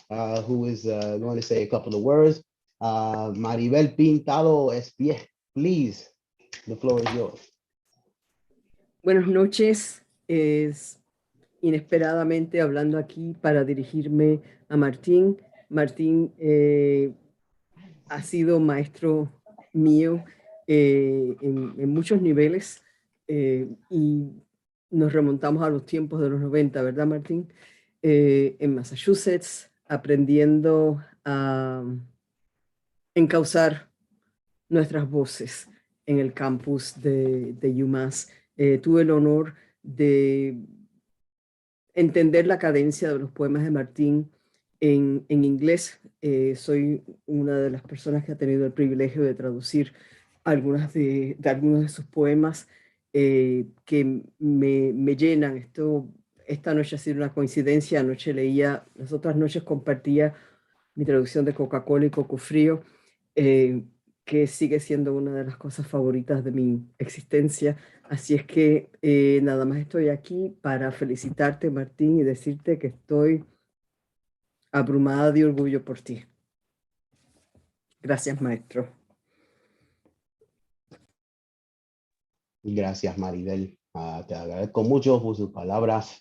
who is going to say a couple of words. Maribel Pintado Espie, please, the floor is yours. Buenas noches. Es inesperadamente hablando aquí para dirigirme a Martín. Martín ha sido maestro mío en muchos niveles y nos remontamos a los tiempos de los 90, ¿verdad, Martín? En Massachusetts, aprendiendo a encauzar nuestras voces en el campus de UMass. Tuve el honor de entender la cadencia de los poemas de Martín en inglés. Soy una de las personas que ha tenido el privilegio de traducir algunos de sus poemas que me llenan. Esta noche ha sido una coincidencia. Anoche leía, las otras noches compartía mi traducción de Coca-Cola y Coco Frío, que sigue siendo una de las cosas favoritas de mi existencia. Así es que nada más estoy aquí para felicitarte, Martín, y decirte que estoy abrumada de orgullo por ti. Gracias, maestro. Gracias, Maribel. Te agradezco mucho por sus palabras.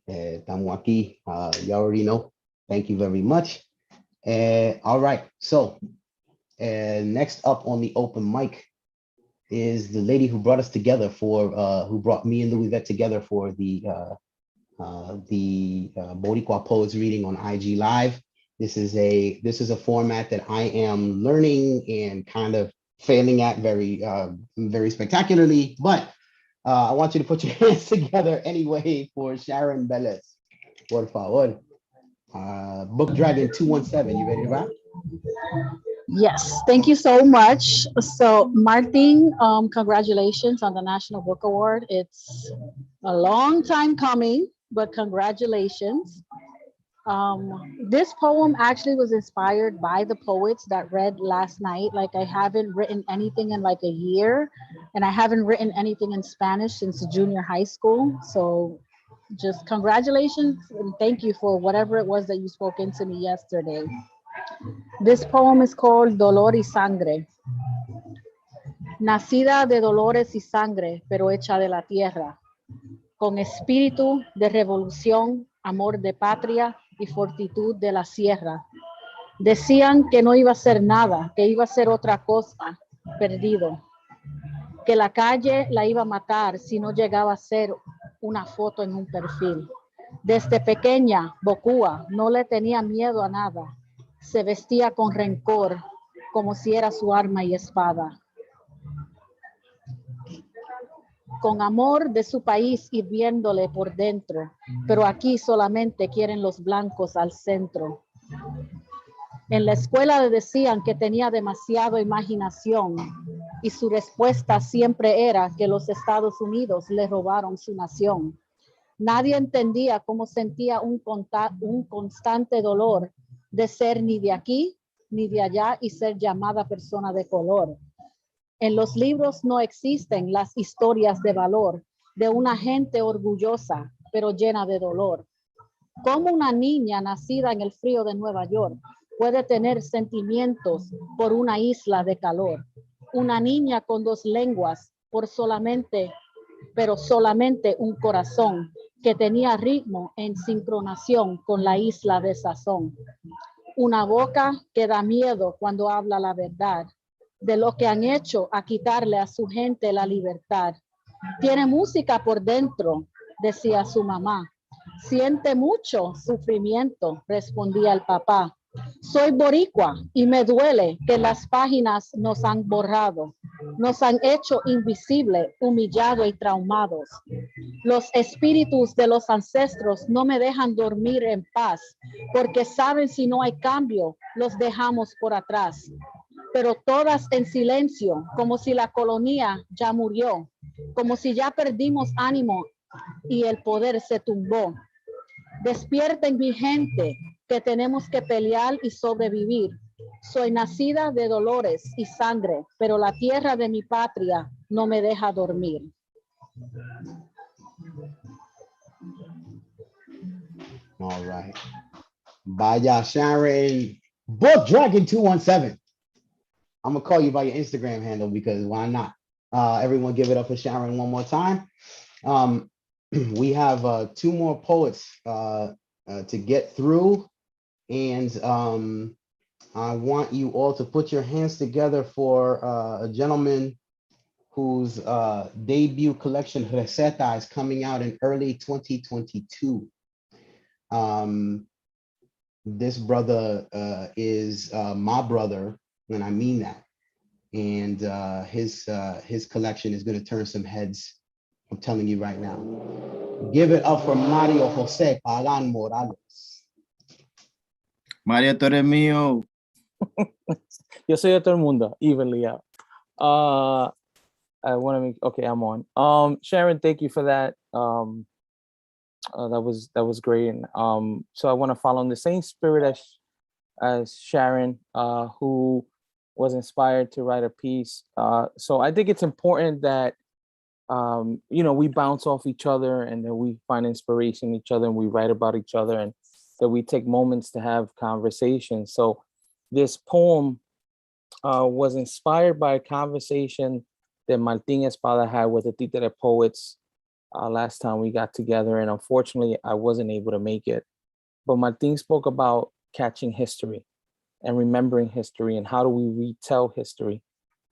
Estamos aquí. You already know. Thank you very much. All right. So next up on the open mic is the lady who brought us together who brought me and Louis Vette together for the Boricua Poets reading on IG Live. This is a format that I am learning and kind of failing at very spectacularly, but I want you to put your hands together anyway for Sharon Velez. Por favor. Book Dragon 217. You ready to rap? Yes, thank you so much. So, Martin, congratulations on the National Book Award. It's a long time coming, but congratulations. This poem actually was inspired by the poets that read last night. Like, I haven't written anything in like a year, and I haven't written anything in Spanish since junior high school. So, just congratulations and thank you for whatever it was that you spoke into me yesterday. This poem is called Dolor y Sangre. Nacida de dolores y sangre, pero hecha de la tierra, con espíritu de revolución, amor de patria y fortitud de la sierra. Decían que no iba a ser nada, que iba a ser otra cosa, perdido, que la calle la iba a matar si no llegaba a ser una foto en un perfil. Desde pequeña, Bocúa no le tenía miedo a nada. Se vestía con rencor, como si era su arma y espada. Con amor de su país hirviéndole por dentro, pero aquí solamente quieren los blancos al centro. En la escuela le decían que tenía demasiada imaginación y su respuesta siempre era que los Estados Unidos le robaron su nación. Nadie entendía cómo sentía un constante dolor de ser ni de aquí ni de allá y ser llamada persona de color. En los libros no existen las historias de valor de una gente orgullosa, pero llena de dolor. ¿Cómo una niña nacida en el frío de Nueva York puede tener sentimientos por una isla de calor? Una niña con dos lenguas, pero solamente un corazón que tenía ritmo en sincronación con la isla de sazón. Una boca que da miedo cuando habla la verdad de lo que han hecho a quitarle a su gente la libertad. Tiene música por dentro, decía su mamá. Siente mucho sufrimiento, respondía el papá. Soy boricua y me duele que las páginas nos han borrado, nos han hecho invisible, humillado y traumados. Los espíritus de los ancestros no me dejan dormir en paz, porque saben si no hay cambio, los dejamos por atrás. Pero todas en silencio, como si la colonia ya murió, como si ya perdimos ánimo y el poder se tumbó. Despierten mi gente, que tenemos que pelear y sobrevivir. Soy nacida de dolores y sangre, pero la tierra de mi patria no me deja dormir. All right. Vaya Sharon, Book Dragon 217. I'm gonna call you by your Instagram handle because why not? Everyone give it up for Sharon one more time. We have two more poets to get through, and I want you all to put your hands together for a gentleman whose debut collection, Receta, is coming out in early 2022. This brother is my brother, and I mean that. And his collection is going to turn some heads. I'm telling you right now. Give it up for Mario Jose Pagan Morales. Mario, tú eres mío. Yo soy de todo el mundo, evenly out. I want to make, okay, I'm on. Sharon, thank you for that. That was great. And so I want to follow in the same spirit as Sharon, who was inspired to write a piece. So I think it's important that we bounce off each other and that we find inspiration in each other and we write about each other and that we take moments to have conversations. So this poem was inspired by a conversation that Martin Espada had with the Títere Poets last time we got together. And unfortunately, I wasn't able to make it. But Martin spoke about catching history and remembering history and how do we retell history.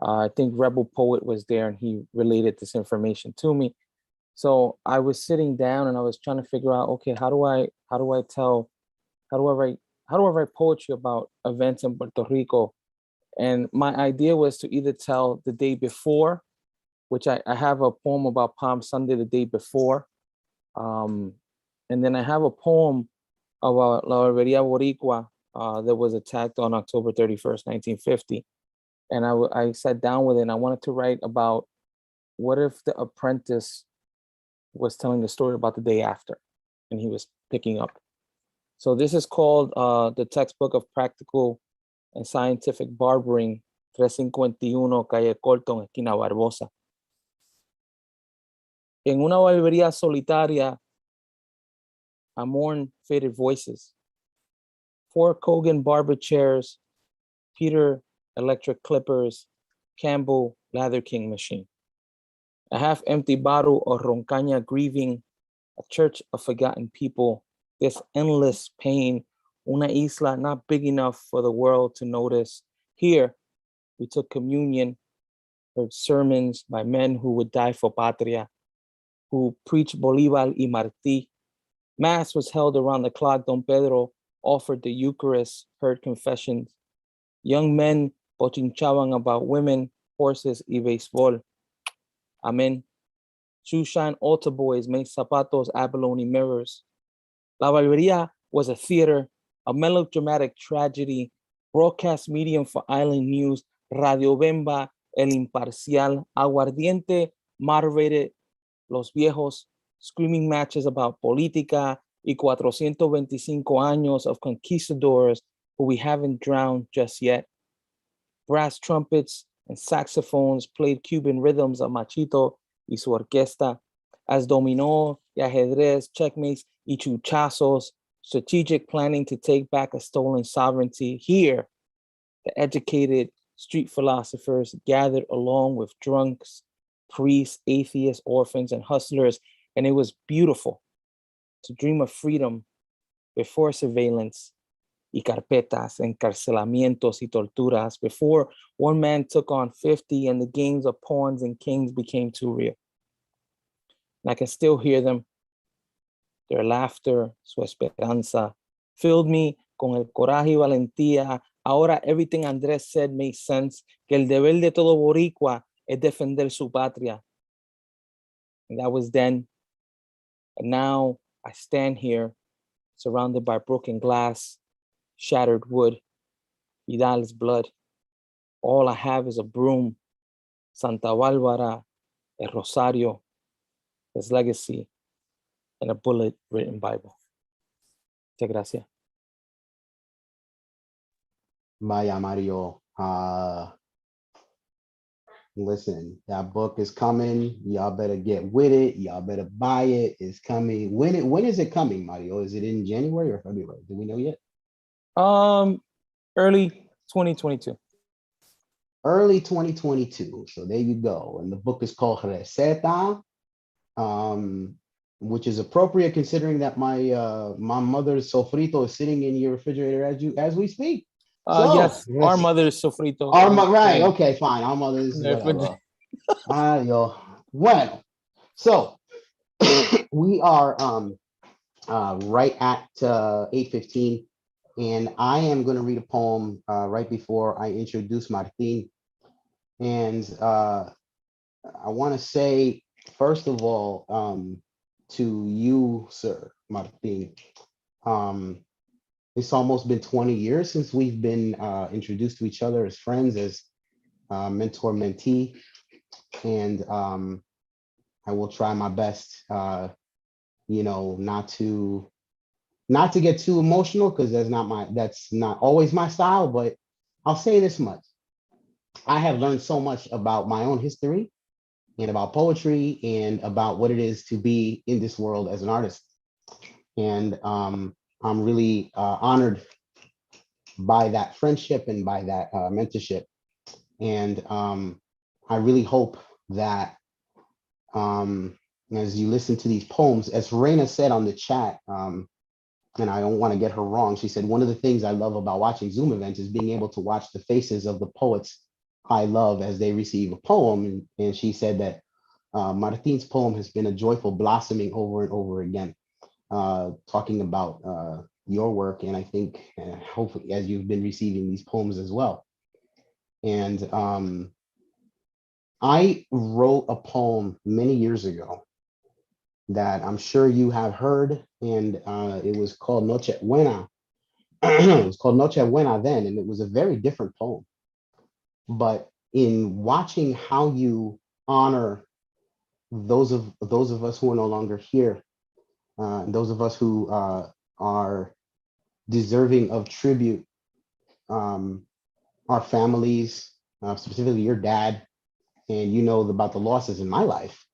I think Rebel Poet was there and he related this information to me. So I was sitting down and I was trying to figure out, okay, how do I write poetry about events in Puerto Rico? And my idea was to either tell the day before which I have a poem about Palm Sunday the day before. And then I have a poem about La Barberia Boricua that was attacked on October 31st, 1950. And I sat down with it and I wanted to write about what if the apprentice was telling the story about the day after and he was picking up. So this is called the Textbook of Practical and Scientific Barbering, 351 Calle Colton, Esquina Barbosa. En una barbería solitaria, I mourn faded voices. 4 Kogan barber chairs, Peter electric clippers, Campbell Lather King machine. A half-empty bottle of Roncaña grieving, a church of forgotten people, this endless pain, una isla not big enough for the world to notice. Here, we took communion, heard sermons by men who would die for patria, who preached Bolívar y Martí. Mass was held around the clock. Don Pedro offered the Eucharist, heard confessions. Young men pochinchaban about women, horses, y béisbol. Amen. Shoeshine altar boys made zapatos, abalone mirrors. La Barbería was a theater, a melodramatic tragedy, broadcast medium for island news, Radio Bemba, El Imparcial, Aguardiente, moderated, Los Viejos, screaming matches about política, y 425 años of conquistadors who we haven't drowned just yet. Brass trumpets and saxophones played Cuban rhythms of Machito y su orquesta, as dominó y ajedrez, checkmates y chuchazos, strategic planning to take back a stolen sovereignty. Here, the educated street philosophers gathered along with drunks, priests, atheists, orphans, and hustlers, and it was beautiful to dream of freedom before surveillance y carpetas, encarcelamientos y torturas, before one man took on 50 and the games of pawns and kings became too real. And I can still hear them, their laughter, su esperanza, filled me con el coraje y valentía. Ahora everything Andrés said made sense, que el deber de todo boricua es defender su patria. And that was then. And now I stand here surrounded by broken glass, shattered wood, Vidal's blood. All I have is a broom, Santa Bárbara, a rosario, his legacy, and a bullet-written Bible. Muchas gracias. Vaya, Mario. Listen, that book is coming. Y'all better get with it. Y'all better buy it. It's coming. When is it coming, Mario? Is it in January or February? Do we know yet? Early 2022. Early 2022. So there you go. And the book is called Receta, which is appropriate considering that my mother's sofrito is sitting in your refrigerator as we speak. Yes, our mother is sofrito. Right, okay, fine. Our mother is whatever. Bueno. So we are right at 8:15, and I am going to read a poem right before I introduce Martin. And I want to say, first of all, to you, Sir Martin, it's almost been 20 years since we've been introduced to each other as friends, as mentor-mentee. And I will try my best, not to get too emotional, because that's not always my style, but I'll say this much. I have learned so much about my own history and about poetry and about what it is to be in this world as an artist. And I'm really honored by that friendship and by that mentorship. And I really hope that as you listen to these poems, as Reina said on the chat, and I don't want to get her wrong, she said, one of the things I love about watching Zoom events is being able to watch the faces of the poets I love as they receive a poem. And she said that Martin's poem has been a joyful blossoming over and over again, talking about your work. And I think hopefully as you've been receiving these poems as well. And I wrote a poem many years ago that I'm sure you have heard, and it was called Noche Buena. It was called Noche Buena then, and it was a very different poem. But in watching how you honor those of us who are no longer here, those of us who are deserving of tribute, our families, specifically your dad, and you know about the losses in my life.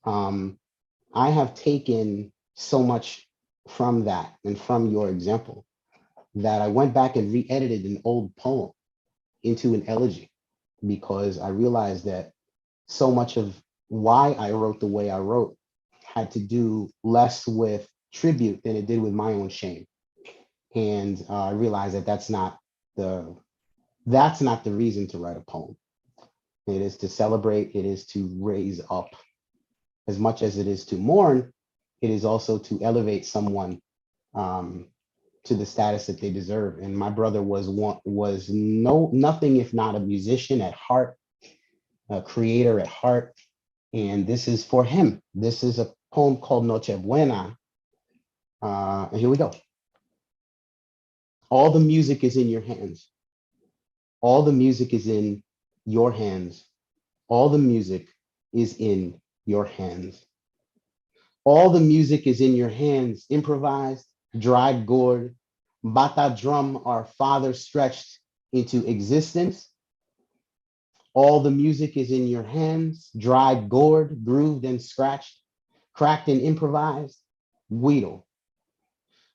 I have taken so much from that and from your example that I went back and re-edited an old poem into an elegy because I realized that so much of why I wrote the way I wrote had to do less with tribute than it did with my own shame. And I realized that that's not the reason to write a poem. It is to celebrate, it is to raise up. As much as it is to mourn, it is also to elevate someone to the status that they deserve. And my brother was nothing if not a musician at heart, a creator at heart. And this is for him. This is a poem called Noche Buena. And here we go. All the music is in your hands. All the music is in your hands. All the music is in your hands. All the music is in your hands, improvised, dried gourd, bata drum our father stretched into existence. All the music is in your hands, dried gourd, grooved and scratched, cracked and improvised, Guido.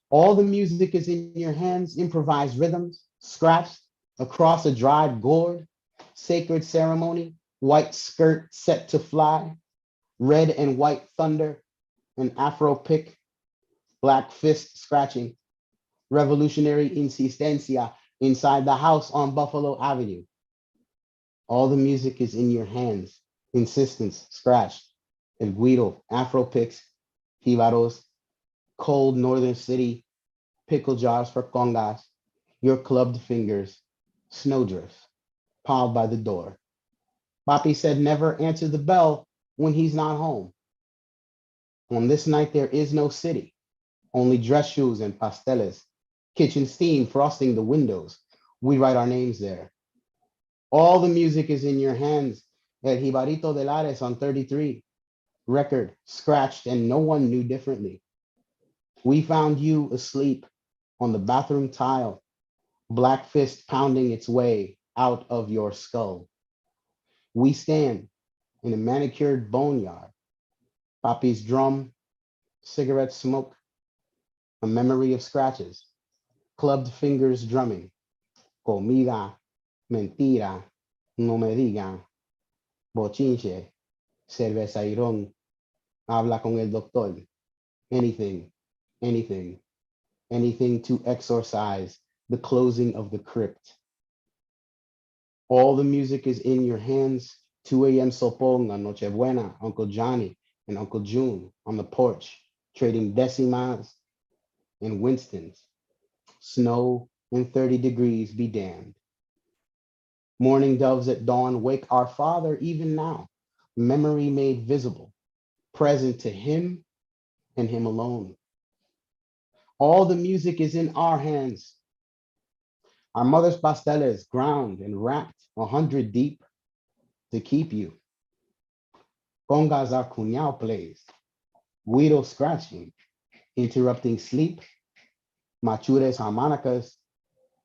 All the music is in your hands, improvised rhythms, scratched across a dried gourd, sacred ceremony, white skirt set to fly, red and white thunder, an Afro pick, black fist scratching, revolutionary insistencia inside the house on Buffalo Avenue. All the music is in your hands, insistence scratched, El Guido, Afro picks, jibaros, cold northern city, pickle jars for congas, your clubbed fingers, snowdrifts, piled by the door. Papi said never answer the bell when he's not home. On this night, there is no city, only dress shoes and pasteles, kitchen steam frosting the windows. We write our names there. All the music is in your hands. El Jibarito de Lares on 33, record scratched and no one knew differently. We found you asleep on the bathroom tile, black fist pounding its way out of your skull. We stand in a manicured boneyard, Papi's drum, cigarette smoke, a memory of scratches, clubbed fingers drumming, comida, mentira, no me digan, bochinche, cerveza y ron, habla con el doctor, anything, anything, anything to exorcise the closing of the crypt. All the music is in your hands, 2 a.m. Soponga, Noche Buena, Uncle Johnny and Uncle June on the porch, trading decimas and Winstons. Snow and 30 degrees be damned. Morning doves at dawn wake our Father even now, memory made visible, present to him and him alone. All the music is in our hands. Our mother's pasteles ground and wrapped 100 deep to keep you. Congas our cuñao plays, Guido scratching, interrupting sleep, Machures harmonicas,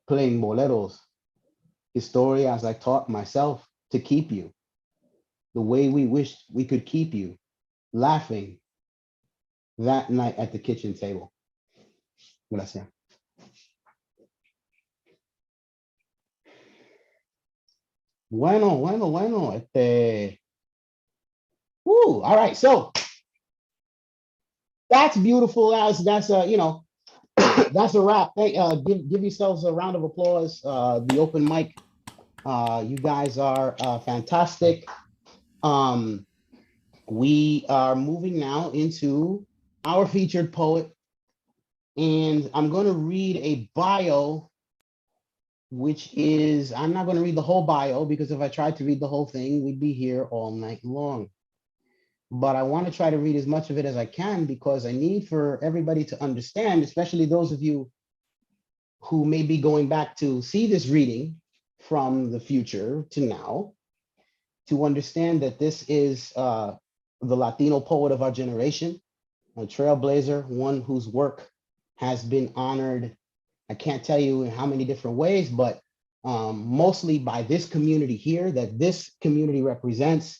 playing boleros, historias I taught myself to keep you, the way we wished we could keep you, laughing that night at the kitchen table. Gracias. Bueno. All right, so that's beautiful. That's a, that's a wrap. Hey, give yourselves a round of applause. The open mic, you guys are fantastic. We are moving now into our featured poet, and I'm going to read a bio which is, I'm not going to read the whole bio because if I tried to read the whole thing, we'd be here all night long. But I want to try to read as much of it as I can because I need for everybody to understand, especially those of you who may be going back to see this reading from the future to now, to understand that this is the Latino poet of our generation, a trailblazer, one whose work has been honored. I can't tell you in how many different ways, but mostly by this community here that this community represents.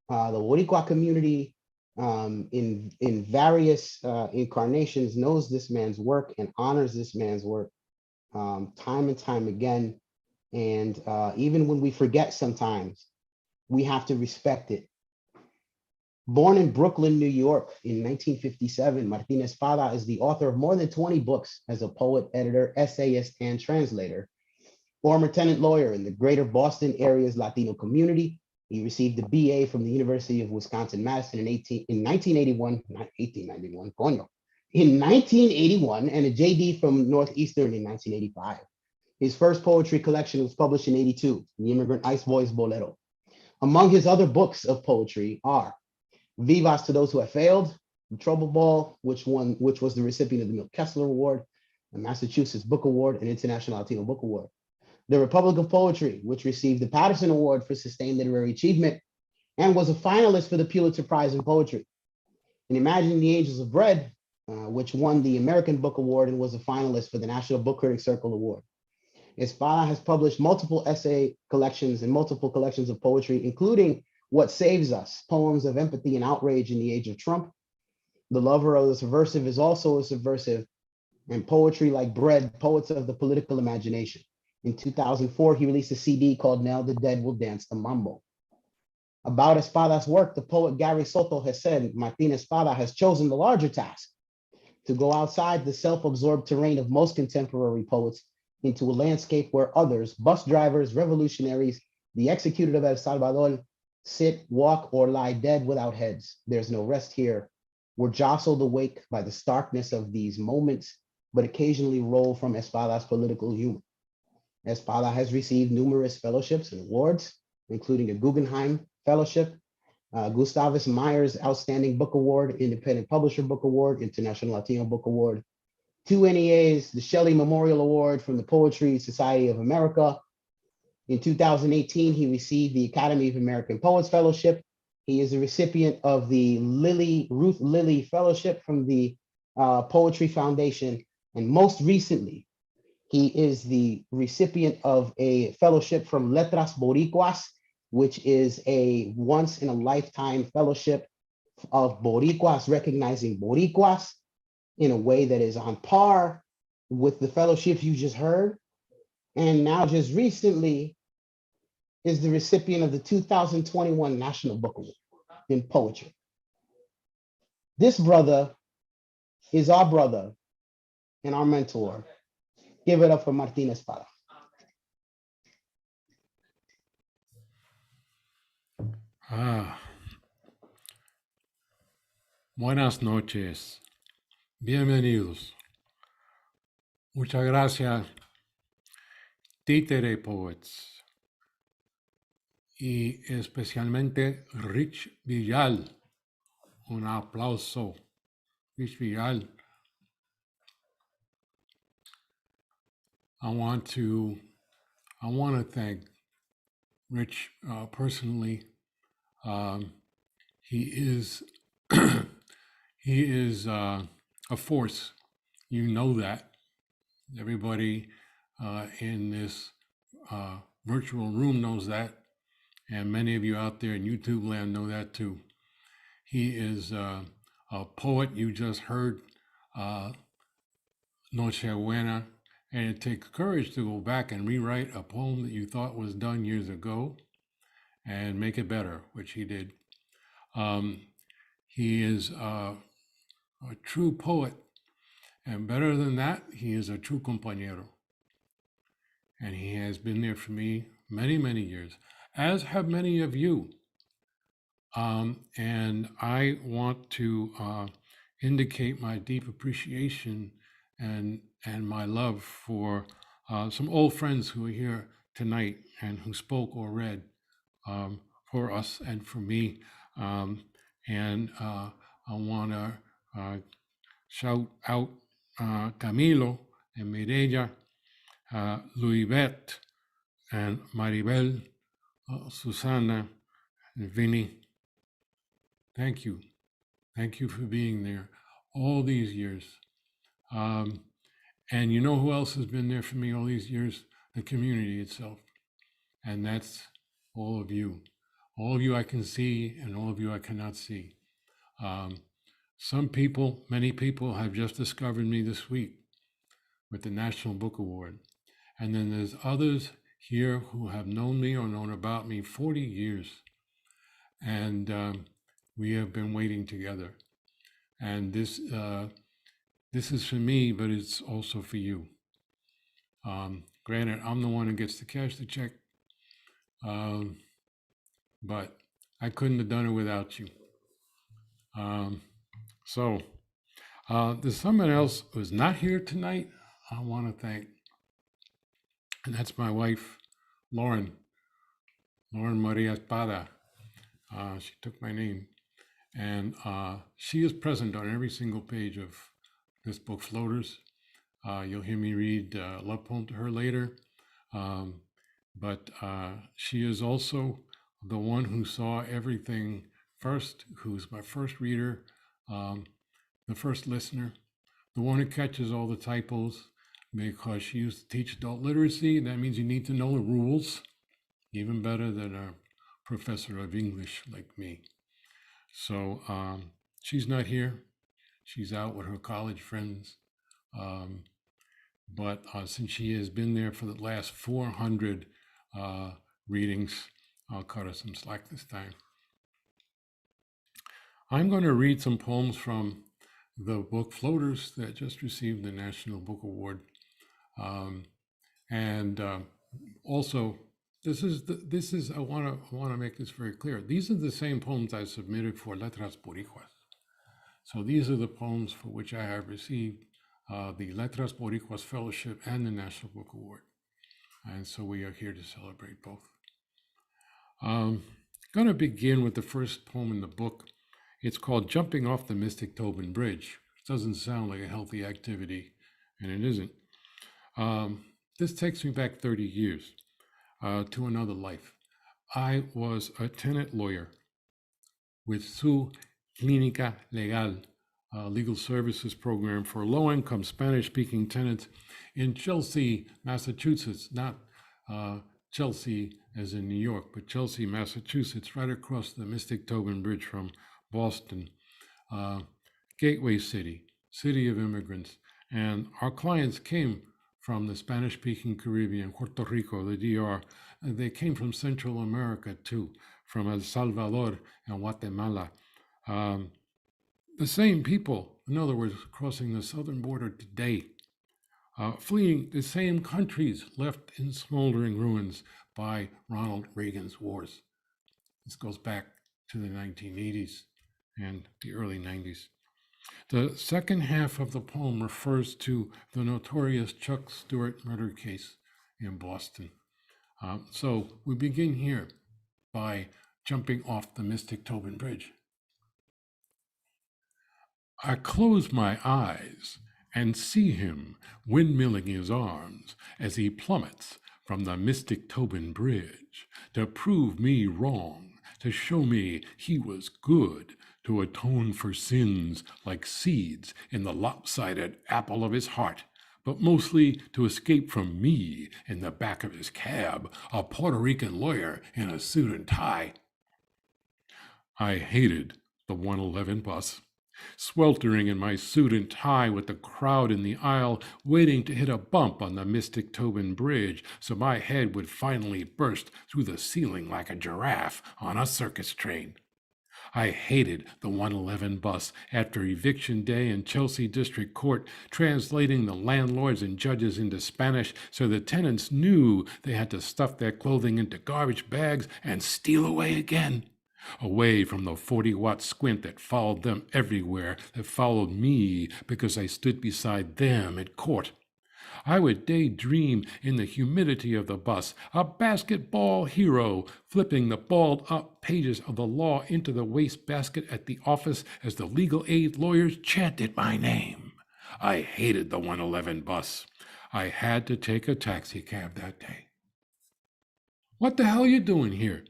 The Boricua community in various incarnations knows this man's work and honors this man's work time and time again. And even when we forget sometimes, we have to respect it. Born in Brooklyn, New York in 1957, Martín Espada is the author of more than 20 books as a poet, editor, essayist, and translator. Former tenant lawyer in the greater Boston area's Latino community. He received a BA from the University of Wisconsin-Madison in 1981, not 1891, coño, in 1981, and a JD from Northeastern in 1985. His first poetry collection was published in 82, The Immigrant Ice Boys Bolero. Among his other books of poetry are Vivas to Those Who Have Failed, The Trouble Ball, which was the recipient of the Milt Kessler Award, the Massachusetts Book Award, and International Latino Book Award. The Republic of Poetry, which received the Patterson Award for Sustained Literary Achievement and was a finalist for the Pulitzer Prize in Poetry. And Imagine the Angels of Bread, which won the American Book Award and was a finalist for the National Book Critics Circle Award. Espada has published multiple essay collections and multiple collections of poetry, including What Saves Us, Poems of Empathy and Outrage in the Age of Trump. The Lover of the Subversive is also a subversive, and Poetry Like Bread, Poets of the Political Imagination. In 2004, he released a CD called Now the Dead Will Dance the Mambo. About Espada's work, the poet Gary Soto has said, Martín Espada has chosen the larger task to go outside the self-absorbed terrain of most contemporary poets into a landscape where others, bus drivers, revolutionaries, the executed of El Salvador, sit, walk, or lie dead without heads. There's no rest here. We're jostled awake by the starkness of these moments, but occasionally roll from Espada's political humor. Espada has received numerous fellowships and awards, including a Guggenheim Fellowship, Gustavus Myers Outstanding Book Award, Independent Publisher Book Award, International Latino Book Award, 2 NEAs, the Shelley Memorial Award from the Poetry Society of America. In 2018, he received the Academy of American Poets Fellowship. He is a recipient of the Ruth Lilly Fellowship from the Poetry Foundation. And most recently, he is the recipient of a fellowship from Letras Boricuas, which is a once-in-a-lifetime fellowship of Boricuas, recognizing Boricuas in a way that is on par with the fellowships you just heard. And now just recently is the recipient of the 2021 National Book Award in Poetry. This brother is our brother and our mentor. Give it up for Martín Espada. Buenas noches. Bienvenidos. Muchas gracias, Títere Poets. Y especialmente Rich Villal. Un aplauso. Rich Villal. I want to thank Rich personally. He is he is a force. You know that. Everybody in this virtual room knows that, and many of you out there in YouTube land know that too. He is a poet. You just heard Noche Buena, and it takes courage to go back and rewrite a poem that you thought was done years ago and make it better, which he did. He is a true poet, and better than that, he is a true compañero. And he has been there for me many, many years, as have many of you. And I want to indicate my deep appreciation and my love for some old friends who are here tonight and who spoke or read for us and for me. And I want to shout out Camilo and Mireya, Luibet and Maribel, Susana and Vinny. Thank you. Thank you for being there all these years. And you know who else has been there for me all these years? The community itself. And that's all of you. All of you I can see and all of you I cannot see. Some people, many people have just discovered me this week with the National Book Award. And then there's others here who have known me or known about me 40 years. And we have been waiting together. And this is for me, but it's also for you. Granted, I'm the one who gets to cash the check, but I couldn't have done it without you. So there's someone else who's not here tonight I want to thank, and that's my wife, Lauren Maria Espada. She took my name, and she is present on every single page of this book, Floaters. You'll hear me read a love poem to her later, but she is also the one who saw everything first, who's my first reader, the first listener, the one who catches all the typos, because she used to teach adult literacy. That means you need to know the rules, even better than a professor of English like me. So she's not here. She's out with her college friends. But since she has been there for the last 400 readings, I'll cut her some slack this time. I'm going to read some poems from the book Floaters that just received the National Book Award. Also, this is I want to make this very clear. These are the same poems I submitted for Letras Boricuas. So these are the poems for which I have received the Letras Boricuas Fellowship and the National Book Award. And so we are here to celebrate both. I'm going to begin with the first poem in the book. It's called Jumping Off the Mystic Tobin Bridge. It doesn't sound like a healthy activity, and it isn't. This takes me back 30 years to another life. I was a tenant lawyer with Su Clínica Legal, legal services program for low-income Spanish-speaking tenants in Chelsea, Massachusetts, not Chelsea as in New York, but Chelsea, Massachusetts, right across the Mystic Tobin Bridge from Boston. Gateway city, city of immigrants. And our clients came from the Spanish-speaking Caribbean, Puerto Rico, the DR. And they came from Central America too, from El Salvador and Guatemala. The same people, in other words, crossing the southern border today, fleeing the same countries left in smoldering ruins by Ronald Reagan's wars. This goes back to the 1980s and the early 90s. The second half of the poem refers to the notorious Chuck Stewart murder case in Boston. So we begin here by jumping off the Mystic Tobin Bridge. I close my eyes and see him windmilling his arms as he plummets from the Mystic Tobin Bridge to prove me wrong, to show me he was good, to atone for sins like seeds in the lopsided apple of his heart, but mostly to escape from me in the back of his cab, a Puerto Rican lawyer in a suit and tie. I hated the 111 bus, sweltering in my suit and tie with the crowd in the aisle, waiting to hit a bump on the Mystic Tobin Bridge so my head would finally burst through the ceiling like a giraffe on a circus train. I hated the 111 bus after eviction day in Chelsea District Court, translating the landlords and judges into Spanish so the tenants knew they had to stuff their clothing into garbage bags and steal away again. Away from the 40-watt squint that followed them everywhere, that followed me because I stood beside them at court. I would daydream in the humidity of the bus, a basketball hero, flipping the balled-up pages of the law into the wastebasket at the office as the legal aid lawyers chanted my name. I hated the 111 bus. I had to take a taxi cab that day. "What the hell are you doing here?"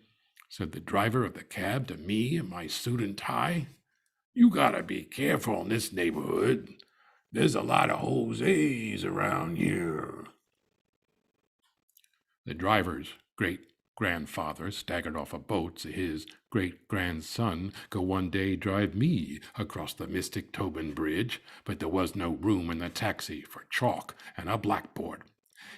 said the driver of the cab to me in my suit and tie. "You gotta be careful in this neighborhood. There's a lot of Jose's around here." The driver's great-grandfather staggered off a boat so his great-grandson could one day drive me across the Mystic Tobin Bridge, but there was no room in the taxi for chalk and a blackboard.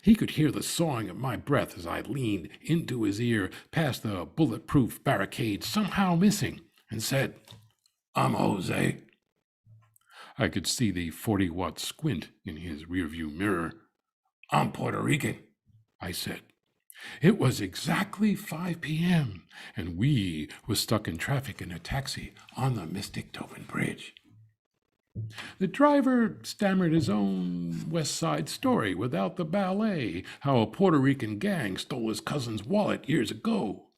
He could hear the sawing of my breath as I leaned into his ear past the bulletproof barricade, somehow missing, and said, "I'm Jose." I could see the 40-watt squint in his rearview mirror. "I'm Puerto Rican," I said. It was exactly 5 p.m., and we were stuck in traffic in a taxi on the Mystic Tobin Bridge. The driver stammered his own West Side story without the ballet, how a Puerto Rican gang stole his cousin's wallet years ago.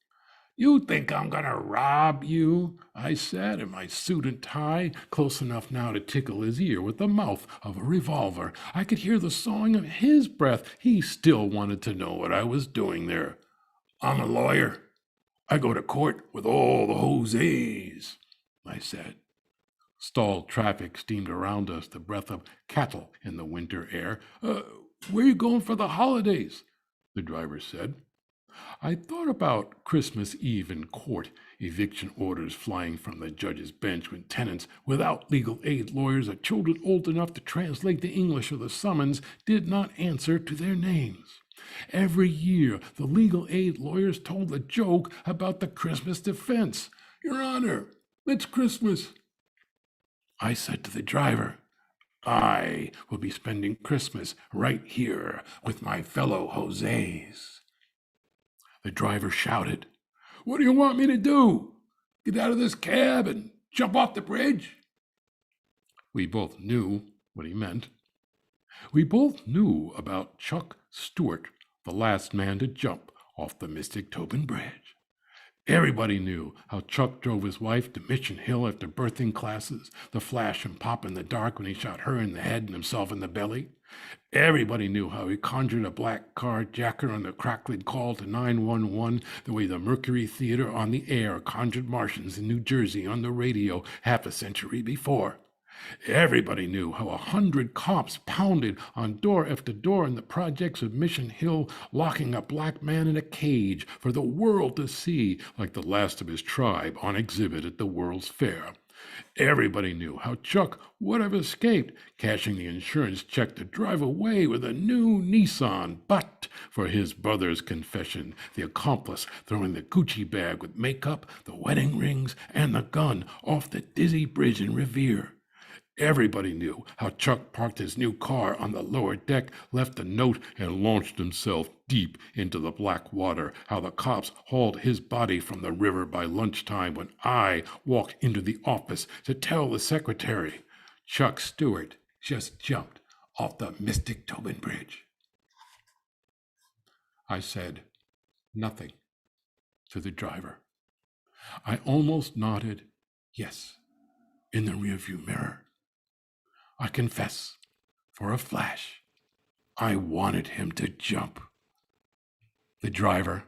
"You think I'm gonna rob you?" I said in my suit and tie, close enough now to tickle his ear with the mouth of a revolver. I could hear the sawing of his breath. He still wanted to know what I was doing there. "I'm a lawyer. I go to court with all the Jose's," I said. Stalled traffic steamed around us, the breath of cattle in the winter air. Where are you going for the holidays?" the driver said. I thought about Christmas Eve in court, eviction orders flying from the judge's bench when tenants without legal aid lawyers or children old enough to translate the English of the summons did not answer to their names. Every year, the legal aid lawyers told a joke about the Christmas defense. "Your Honor, it's Christmas." I said to the driver, "I will be spending Christmas right here with my fellow Jose's." The driver shouted, "What do you want me to do? Get out of this cab and jump off the bridge?" We both knew what he meant. We both knew about Chuck Stewart, the last man to jump off the Mystic Tobin Bridge. Everybody knew how Chuck drove his wife to Mission Hill after birthing classes, the flash and pop in the dark when he shot her in the head and himself in the belly. Everybody knew how he conjured a black carjacker on the crackling call to 911, the way the Mercury Theater on the air conjured Martians in New Jersey on the radio half a century before. Everybody knew how 100 cops pounded on door after door in the projects of Mission Hill, locking a black man in a cage for the world to see, like the last of his tribe on exhibit at the World's Fair. Everybody knew how Chuck would have escaped, cashing the insurance check to drive away with a new Nissan, but for his brother's confession, the accomplice throwing the Gucci bag with makeup, the wedding rings, and the gun off the dizzy bridge in Revere. Everybody knew how Chuck parked his new car on the lower deck, left a note, and launched himself deep into the black water, how the cops hauled his body from the river by lunchtime when I walked into the office to tell the secretary, "Chuck Stewart just jumped off the Mystic Tobin Bridge." I said nothing to the driver. I almost nodded yes in the rearview mirror. I confess, for a flash, I wanted him to jump. The driver,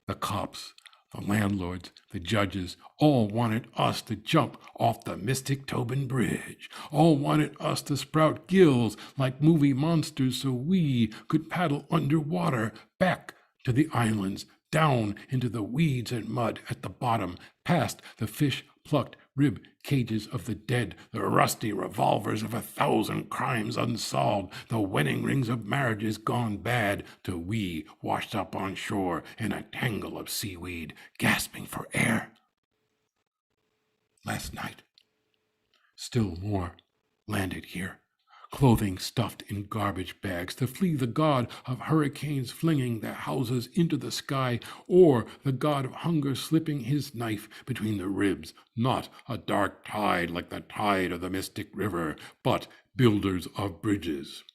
the cops, the landlords, the judges, all wanted us to jump off the Mystic Tobin Bridge. All wanted us to sprout gills like movie monsters so we could paddle underwater back to the islands, down into the weeds and mud at the bottom, past the fish-plucked rib cages of the dead, the rusty revolvers of 1,000 crimes unsolved, the wedding rings of marriages gone bad, till we washed up on shore in a tangle of seaweed, gasping for air. Last night, still more landed here, clothing stuffed in garbage bags to flee the god of hurricanes flinging their houses into the sky, or the god of hunger slipping his knife between the ribs, not a dark tide like the tide of the Mystic River, but builders of bridges.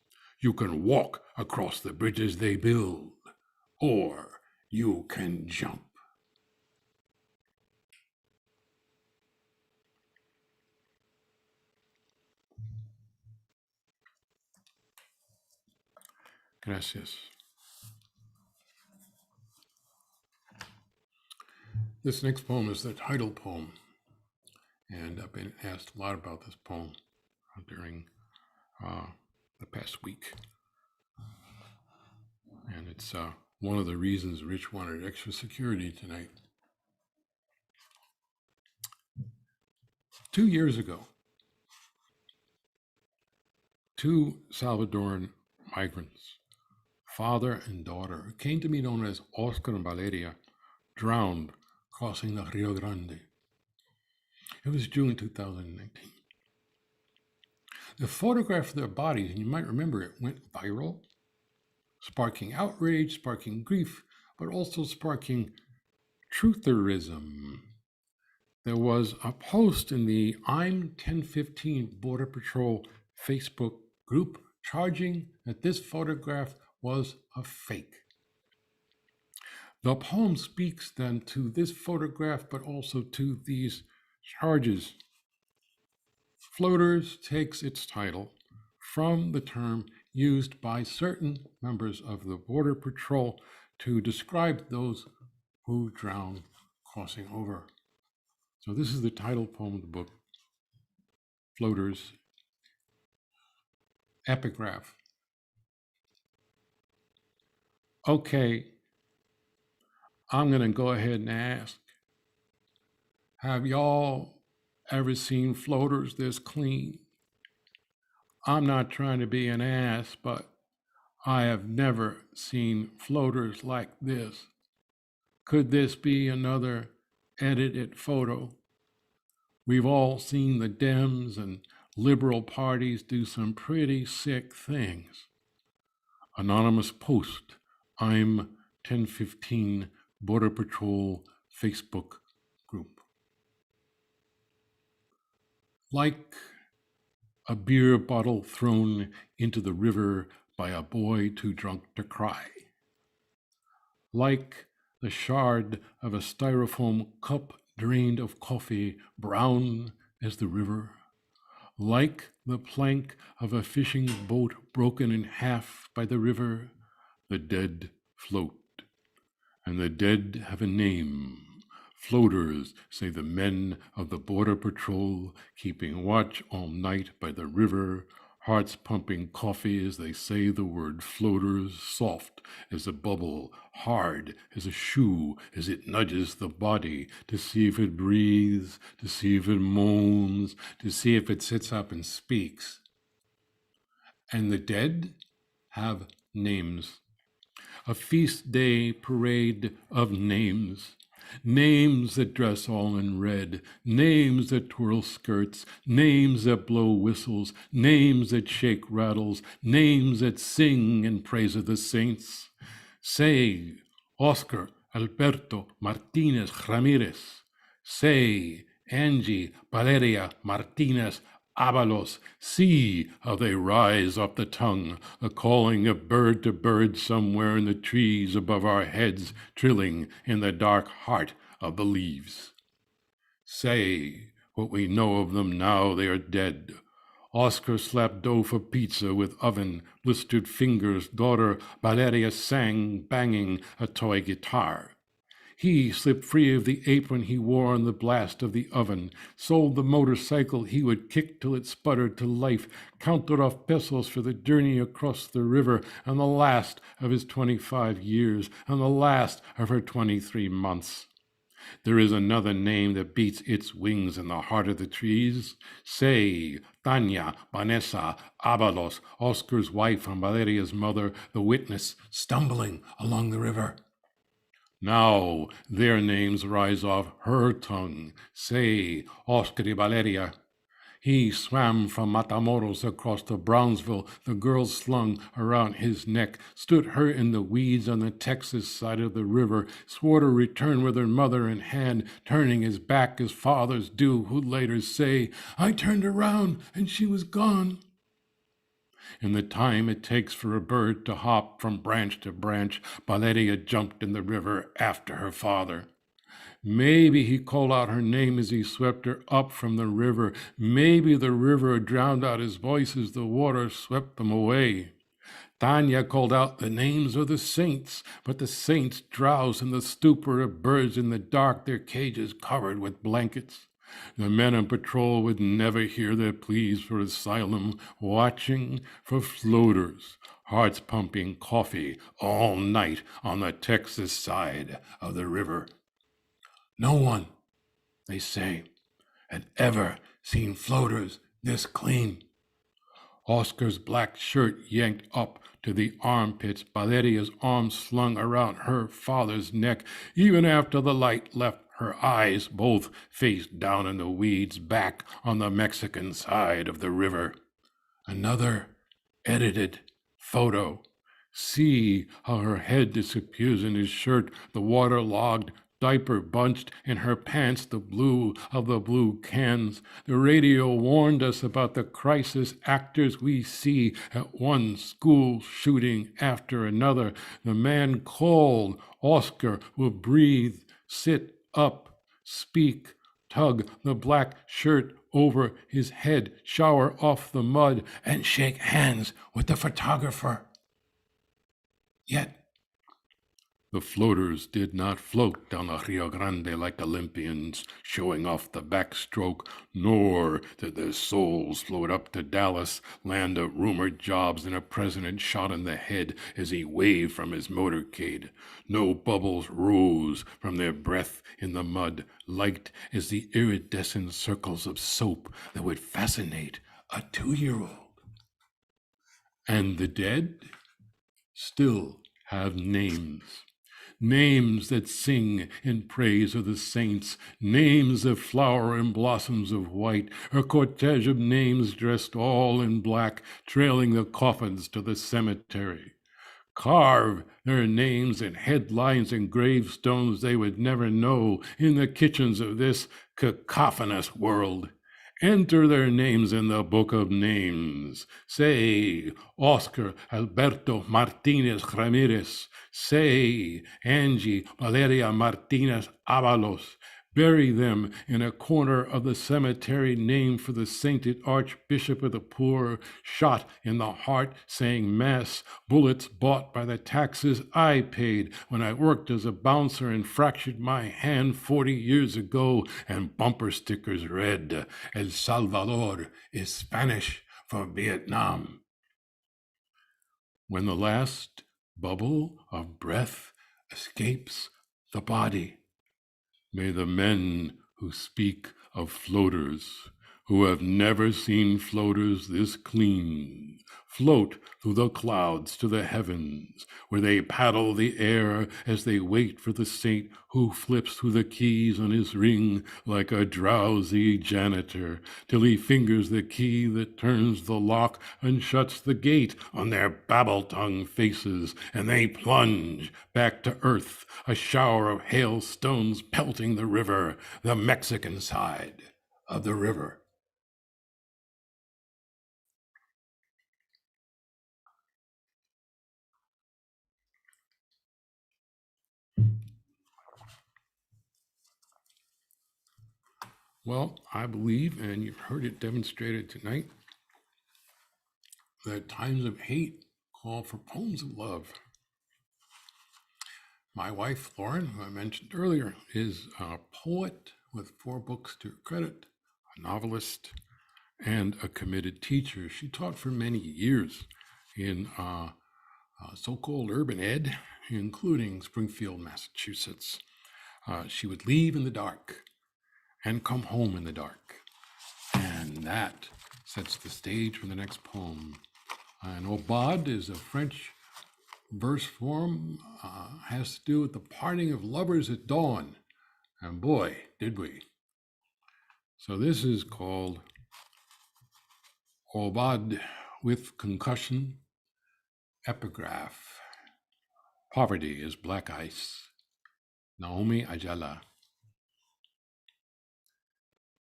You can walk across the bridges they build, or you can jump. Gracias. This next poem is the title poem, and I've been asked a lot about this poem during the past week. And it's one of the reasons Rich wanted extra security tonight. 2 years ago, 2 Salvadoran migrants, father and daughter, who came to be known as Oscar and Valeria, drowned crossing the Rio Grande. It was June 2019. The photograph of their bodies, and you might remember it, went viral, sparking outrage, sparking grief, but also sparking trutherism. There was a post in the I'm 1015 Border Patrol Facebook group charging that this photograph was a fake. The poem speaks then to this photograph, but also to these charges. Floaters takes its title from the term used by certain members of the Border Patrol to describe those who drown crossing over. So this is the title poem of the book, Floaters. Epigraph. Okay, I'm going to go ahead and ask, have y'all ever seen floaters this clean? I'm not trying to be an ass, but I have never seen floaters like this. Could this be another edited photo? We've all seen the Dems and liberal parties do some pretty sick things. Anonymous post, I'm 1015 Border Patrol Facebook group. Like a beer bottle thrown into the river by a boy too drunk to cry. Like the shard of a styrofoam cup drained of coffee, brown as the river. Like the plank of a fishing boat broken in half by the river, the dead float. And the dead have a name. Floaters, say the men of the Border Patrol, keeping watch all night by the river, hearts pumping coffee as they say the word floaters, soft as a bubble, hard as a shoe as it nudges the body to see if it breathes, to see if it moans, to see if it sits up and speaks. And the dead have names. A feast day parade of names. Names that dress all in red, names that twirl skirts, names that blow whistles, names that shake rattles, names that sing in praise of the saints. Say, Oscar Alberto Martinez Ramirez. Say, Angie Valeria Martinez Avalos, see how they rise off the tongue, a calling of bird to bird somewhere in the trees above our heads, trilling in the dark heart of the leaves. Say what we know of them now they are dead. Oscar slapped dough for pizza with oven, blistered fingers. Daughter Valeria sang, banging a toy guitar. He slipped free of the apron he wore on the blast of the oven, sold the motorcycle he would kick till it sputtered to life, counted off pesos for the journey across the river, and the last of his 25 years, and the last of her 23 months. There is another name that beats its wings in the heart of the trees. Say, Tanya, Vanessa, Avalos, Oscar's wife and Valeria's mother, the witness, stumbling along the river. Now their names rise off her tongue. Say, Oscar y Valeria. He swam from Matamoros across to Brownsville, the girl slung around his neck, stood her in the weeds on the Texas side of the river, swore to return with her mother in hand, turning his back as fathers do, who later say, I turned around and she was gone. In the time it takes for a bird to hop from branch to branch, Valeria jumped in the river after her father. Maybe he called out her name as he swept her up from the river. Maybe the river drowned out his voice as the water swept them away. Tanya called out the names of the saints, but the saints drowse in the stupor of birds in the dark, their cages covered with blankets. The men on patrol would never hear their pleas for asylum, watching for floaters, hearts pumping coffee all night on the Texas side of the river. No one, they say, had ever seen floaters this clean. Oscar's black shirt yanked up to the armpits, Valeria's arms slung around her father's neck, even after the light left her eyes, both face down in the weeds back on the Mexican side of the river. Another edited photo. See how her head disappears in his shirt, the waterlogged diaper bunched in her pants, the blue of the blue cans. The radio warned us about the crisis actors we see at one school shooting after another. The man called. Oscar will breathe, sit up, speak, tug the black shirt over his head, shower off the mud, and shake hands with the photographer. Yet, the floaters did not float down the Rio Grande like Olympians, showing off the backstroke, nor did their souls float up to Dallas, land of rumored jobs and a president shot in the head as he waved from his motorcade. No bubbles rose from their breath in the mud, light as the iridescent circles of soap that would fascinate a 2-year-old. And the dead still have names. Names that sing in praise of the saints, names that flower in blossoms of white, a cortege of names dressed all in black, trailing the coffins to the cemetery. Carve their names in headlines and gravestones they would never know in the kitchens of this cacophonous world. Enter their names in the book of names. Say, Oscar Alberto Martinez Ramirez. Say, Angie Valeria Martinez Avalos. Bury them in a corner of the cemetery named for the sainted Archbishop of the Poor, shot in the heart saying Mass, bullets bought by the taxes I paid when I worked as a bouncer and fractured my hand 40 years ago, and bumper stickers read, El Salvador is Spanish for Vietnam. When the last bubble of breath escapes the body, may the men who speak of floaters, who have never seen floaters this clean, float through the clouds to the heavens, where they paddle the air as they wait for the saint who flips through the keys on his ring like a drowsy janitor, till he fingers the key that turns the lock and shuts the gate on their babble-tongue faces, and they plunge back to earth, a shower of hailstones pelting the river, the Mexican side of the river. Well, I believe, and you've heard it demonstrated tonight, that times of hate call for poems of love. My wife, Lauren, who I mentioned earlier, is a poet with 4 books to her credit, a novelist, and a committed teacher. She taught for many years in so-called urban ed, including Springfield, Massachusetts. She would leave in the dark and come home in the dark. And that sets the stage for the next poem. An aubade is a French verse form, has to do with the parting of lovers at dawn. And boy, did we. So this is called Aubade with Concussion, Epigraph. Poverty is black ice. Naomi Ayala.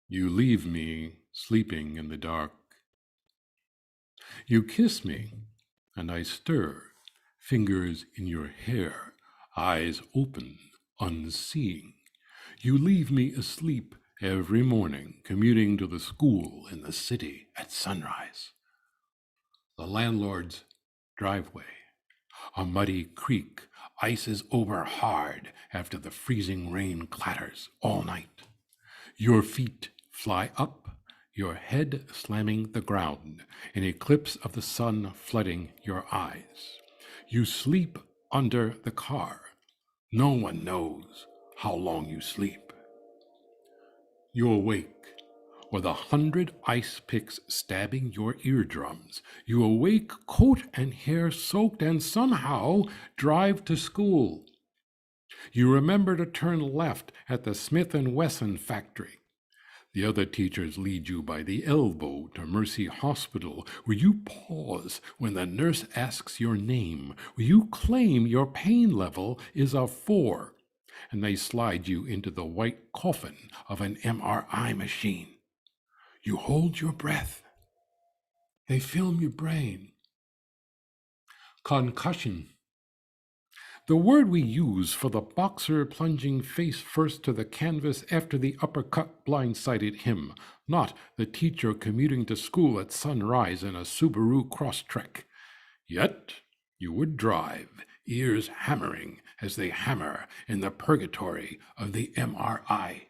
You leave me sleeping in the dark. You kiss me, and I stir, fingers in your hair, eyes open, unseeing. You leave me asleep every morning, commuting to the school in the city at sunrise. The landlord's driveway, a muddy creek, ices over hard after the freezing rain clatters all night. Your feet fly up, your head slamming the ground, an eclipse of the sun flooding your eyes. You sleep under the car. No one knows how long you sleep. You awake with 100 ice picks stabbing your eardrums. You awake, coat and hair soaked, and somehow drive to school. You remember to turn left at the Smith & Wesson factory. The other teachers lead you by the elbow to Mercy Hospital, where you pause when the nurse asks your name, where you claim your pain level is a 4, and they slide you into the white coffin of an MRI machine. You hold your breath. They film your brain. Concussion. The word we use for the boxer plunging face first to the canvas after the uppercut blindsided him, not the teacher commuting to school at sunrise in a Subaru Crosstrek. Yet you would drive, ears hammering as they hammer in the purgatory of the MRI.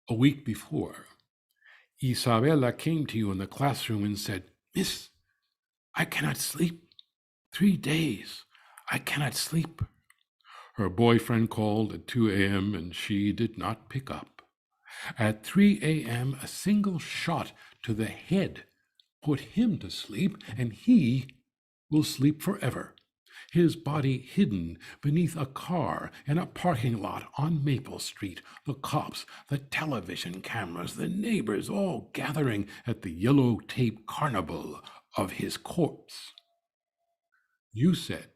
A week before, Isabella came to you in the classroom and said, "Miss, I cannot sleep. 3 days. I cannot sleep." Her boyfriend called at 2 a.m. and she did not pick up. At 3 a.m., a single shot to the head put him to sleep, and he will sleep forever. His body hidden beneath a car in a parking lot on Maple Street. The cops, the television cameras, the neighbors all gathering at the yellow tape carnival of his corpse. You said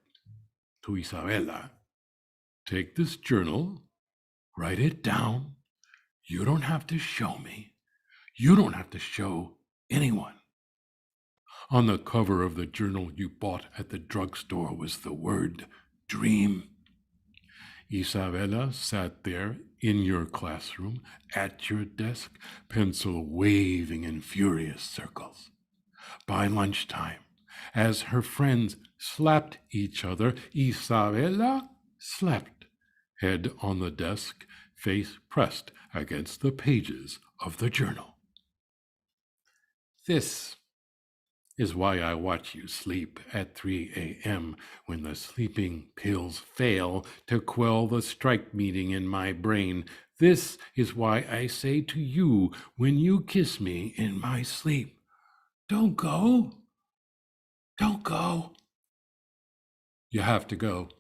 to Isabella, "Take this journal, write it down. You don't have to show me. You don't have to show anyone." On the cover of the journal you bought at the drugstore was the word dream. Isabella sat there in your classroom at your desk, pencil waving in furious circles. By lunchtime, as her friends slapped each other, Isabella slept, head on the desk, face pressed against the pages of the journal. This is why I watch you sleep at 3 a.m. when the sleeping pills fail to quell the strike meeting in my brain. This is why I say to you when you kiss me in my sleep, "Don't go. Don't go." You have to go.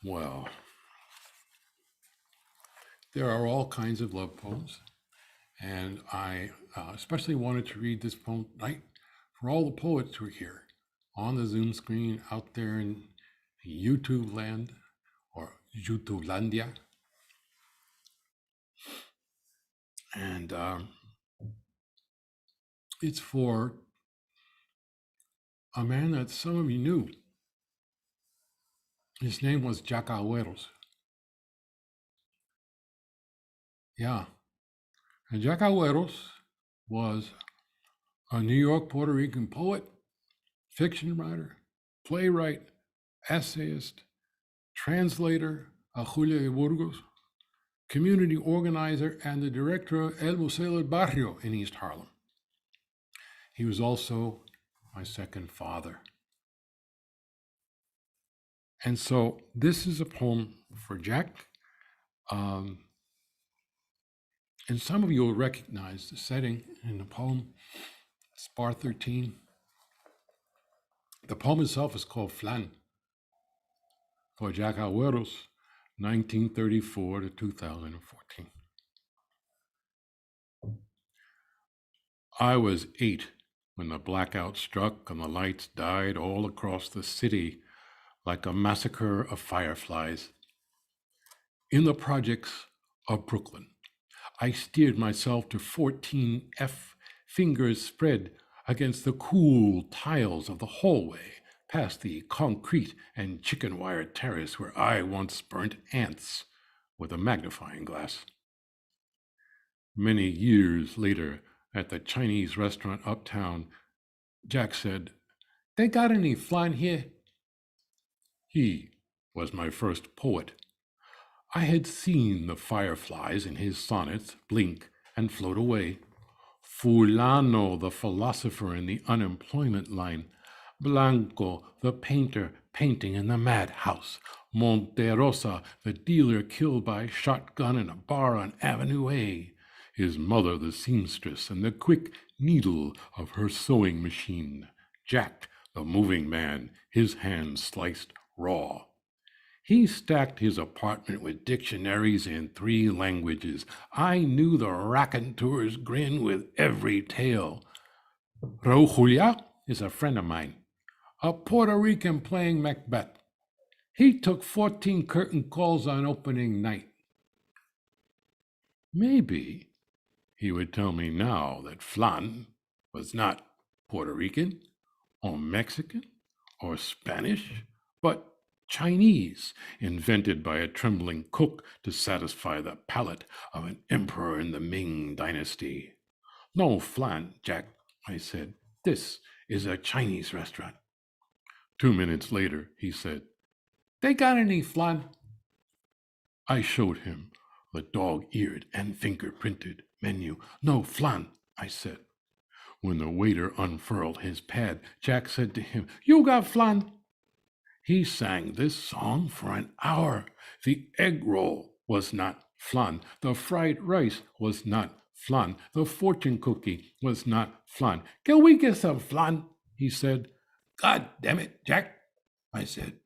Well, there are all kinds of love poems, and I especially wanted to read this poem tonight for all the poets who are here on the Zoom screen out there in YouTube land or YouTubelandia. And it's for a man that some of you knew. His name was Jack Agüeros. Yeah. And Jack Agüeros was a New York, Puerto Rican poet, fiction writer, playwright, essayist, translator of Julia de Burgos, community organizer, and the director of El Museo del Barrio in East Harlem. He was also my second father. And so this is a poem for Jack. And some of you will recognize the setting in the poem, Spar 13. The poem itself is called Flan, for Jack Agüeros, 1934 to 2014. I was 8 when the blackout struck and the lights died all across the city like a massacre of fireflies. In the projects of Brooklyn, I steered myself to 14F, fingers spread against the cool tiles of the hallway, past the concrete and chicken wire terrace where I once burnt ants with a magnifying glass. Many years later, at the Chinese restaurant uptown, Jack said, "They got any flan here?" He was my first poet. I had seen the fireflies in his sonnets blink and float away. Fulano, the philosopher in the unemployment line. Blanco, the painter painting in the madhouse. Monterosa, the dealer killed by shotgun in a bar on Avenue A. His mother, the seamstress, and the quick needle of her sewing machine. Jack, the moving man, his hands sliced raw. He stacked his apartment with dictionaries in 3 languages. I knew the raconteur's grin with every tale. Raul Julia is a friend of mine, a Puerto Rican playing Macbeth. He took 14 curtain calls on opening night. Maybe he would tell me now that flan was not Puerto Rican or Mexican or Spanish, but Chinese, invented by a trembling cook to satisfy the palate of an emperor in the Ming dynasty. "No flan, Jack," I said. "This is a Chinese restaurant." 2 minutes later, he said, "They got any flan?" I showed him the dog-eared and fingerprinted menu. "No flan," I said. When the waiter unfurled his pad, Jack said to him, "You got flan?" He sang this song for an hour. The egg roll was not flan. The fried rice was not flan. The fortune cookie was not flan. "Can we get some flan?" he said. "God damn it, Jack," I said.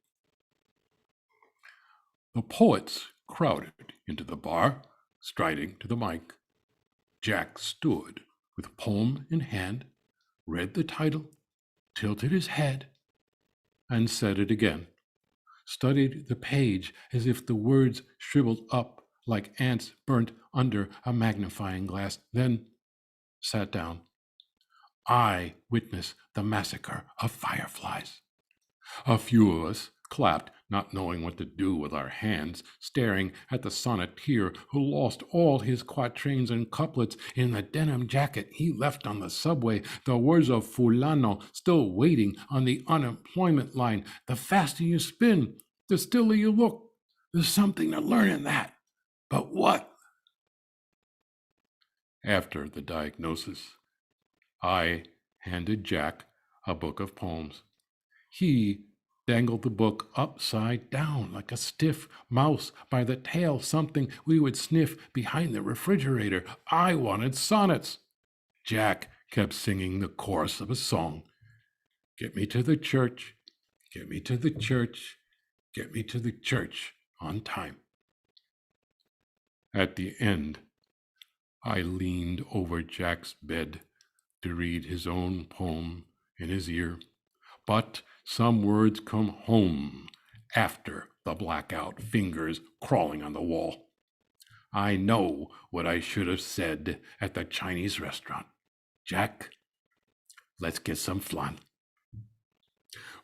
The poets crowded into the bar, striding to the mic. Jack stood with poem in hand, read the title, tilted his head, and said it again. Studied the page as if the words shriveled up like ants burnt under a magnifying glass, then sat down. I witnessed the massacre of fireflies. A few of us clapped, not knowing what to do with our hands, staring at the sonneteer who lost all his quatrains and couplets in the denim jacket he left on the subway, the words of Fulano still waiting on the unemployment line. The faster you spin, the stiller you look. There's something to learn in that. But what? After the diagnosis, I handed Jack a book of poems. He dangled the book upside down like a stiff mouse by the tail, something we would sniff behind the refrigerator. I wanted sonnets. Jack kept singing the chorus of a song. "Get me to the church, get me to the church, get me to the church on time." At the end, I leaned over Jack's bed to read his own poem in his ear. But some words come home after the blackout, fingers crawling on the wall. I know what I should have said at the Chinese restaurant. "Jack, let's get some flan."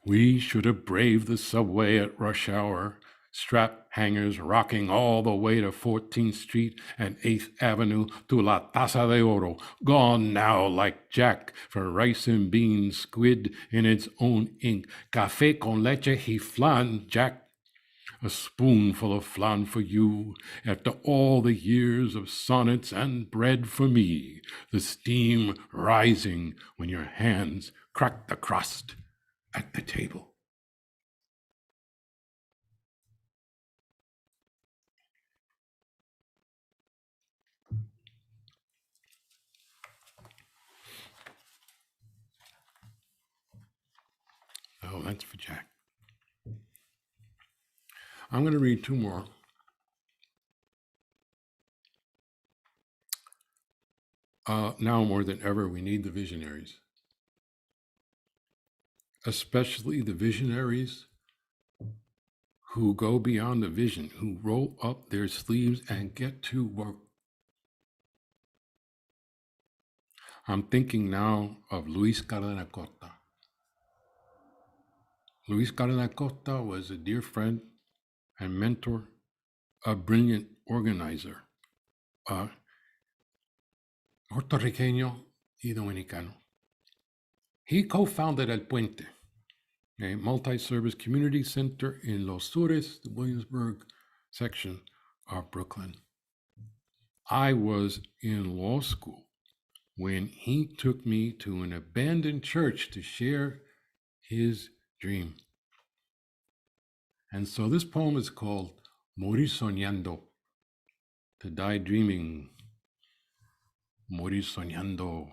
We should have braved the subway at rush hour, strap hangers rocking all the way to 14th Street and 8th Avenue to La Taza de Oro, gone now like Jack for rice and beans, squid in its own ink. Café con leche y flan, Jack. A spoonful of flan for you, after all the years of sonnets and bread for me, the steam rising when your hands crack the crust at the table. Oh, that's for Jack. I'm going to read 2 more. Now more than ever, we need the visionaries. especially the visionaries who go beyond the vision, who roll up their sleeves and get to work. I'm thinking now of Luis Cardenacota. Luis Cardenacota was a dear friend and mentor, a brilliant organizer, Puerto Riqueño y Dominicano. He co-founded El Puente, a multi-service community center in Los Sures, the Williamsburg section of Brooklyn. I was in law school when he took me to an abandoned church to share his dream. And so this poem is called Morir Soñando, to die dreaming. Morir Soñando,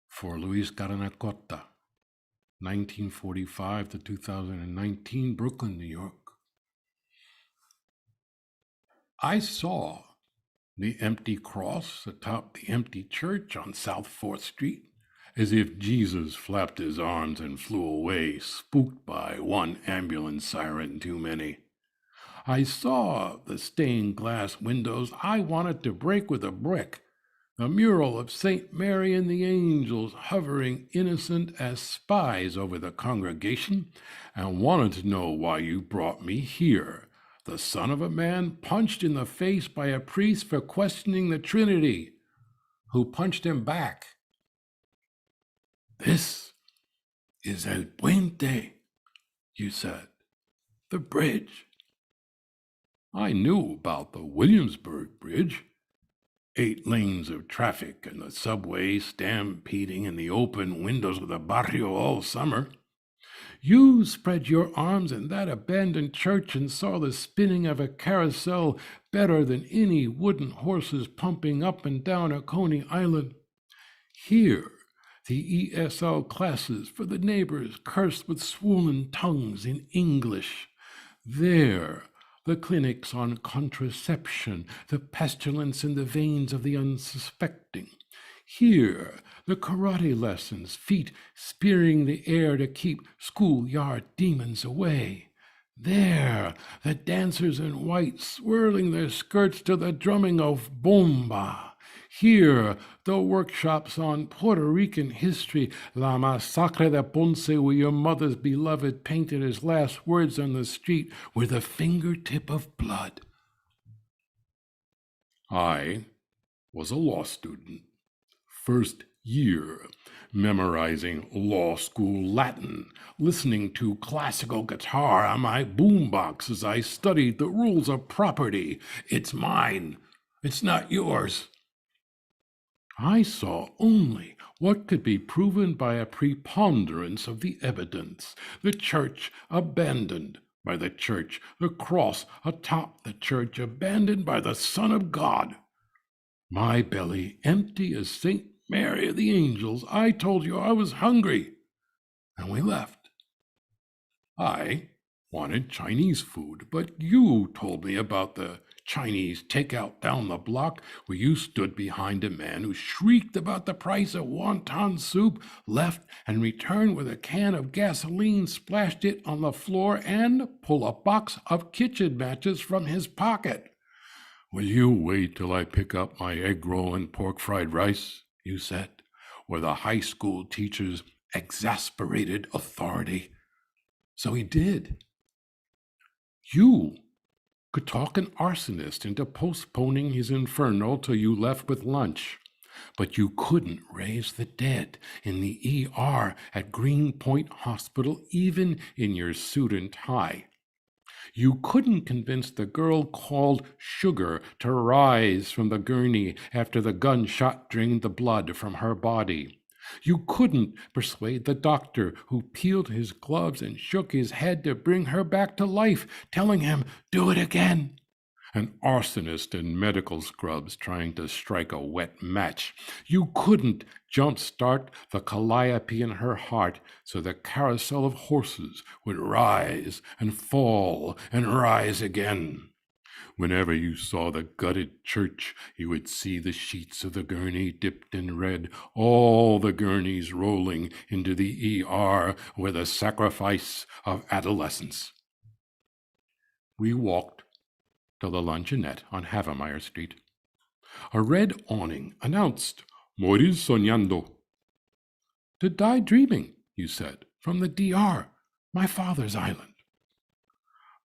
for Luis Cardenacota, 1945 to 2019, Brooklyn, New York. I saw the empty cross atop the empty church on South 4th Street, as if Jesus flapped his arms and flew away, spooked by one ambulance siren too many. I saw the stained glass windows I wanted to break with a brick, a mural of St. Mary and the angels hovering innocent as spies over the congregation, and wanted to know why you brought me here, the son of a man punched in the face by a priest for questioning the Trinity, who punched him back. This is El Puente, you said, the bridge. I knew about the Williamsburg Bridge, 8 lanes of traffic and the subway stampeding in the open windows of the barrio all summer. You spread your arms in that abandoned church and saw the spinning of a carousel better than any wooden horses pumping up and down a Coney Island. Here, the ESL classes for the neighbors cursed with swollen tongues in English. There, the clinics on contraception, the pestilence in the veins of the unsuspecting. Here, the karate lessons, feet spearing the air to keep schoolyard demons away. There, the dancers in white swirling their skirts to the drumming of bomba. Here, the workshops on Puerto Rican history, La Masacre de Ponce, where your mother's beloved painted his last words on the street with a fingertip of blood. I was a law student, first year, memorizing law school Latin, listening to classical guitar on my boombox as I studied the rules of property. It's mine, it's not yours. I saw only what could be proven by a preponderance of the evidence. The church abandoned by the church, the cross atop the church abandoned by the Son of God. My belly empty as St. Mary of the angels. I told you I was hungry, and we left. I wanted Chinese food, but you told me about the Chinese takeout down the block where you stood behind a man who shrieked about the price of wonton soup, left and returned with a can of gasoline, splashed it on the floor, and pulled a box of kitchen matches from his pocket. Will you wait till I pick up my egg roll and pork fried rice, you said, with a high school teacher's exasperated authority. So he did. You could talk an arsonist into postponing his inferno till you left with lunch, but you couldn't raise the dead in the ER at Greenpoint Hospital, even in your suit and tie. You couldn't convince the girl called Sugar to rise from the gurney after the gunshot drained the blood from her body. You couldn't persuade the doctor who peeled his gloves and shook his head to bring her back to life, telling him, "Do it again." An arsonist in medical scrubs trying to strike a wet match. You couldn't jumpstart the calliope in her heart so the carousel of horses would rise and fall and rise again. Whenever you saw the gutted church, you would see the sheets of the gurney dipped in red, all the gurneys rolling into the ER with a sacrifice of adolescence. We walked to the luncheonette on Havemeyer Street. A red awning announced, "Morir soñando." "To die dreaming," you said, "from the DR, my father's island."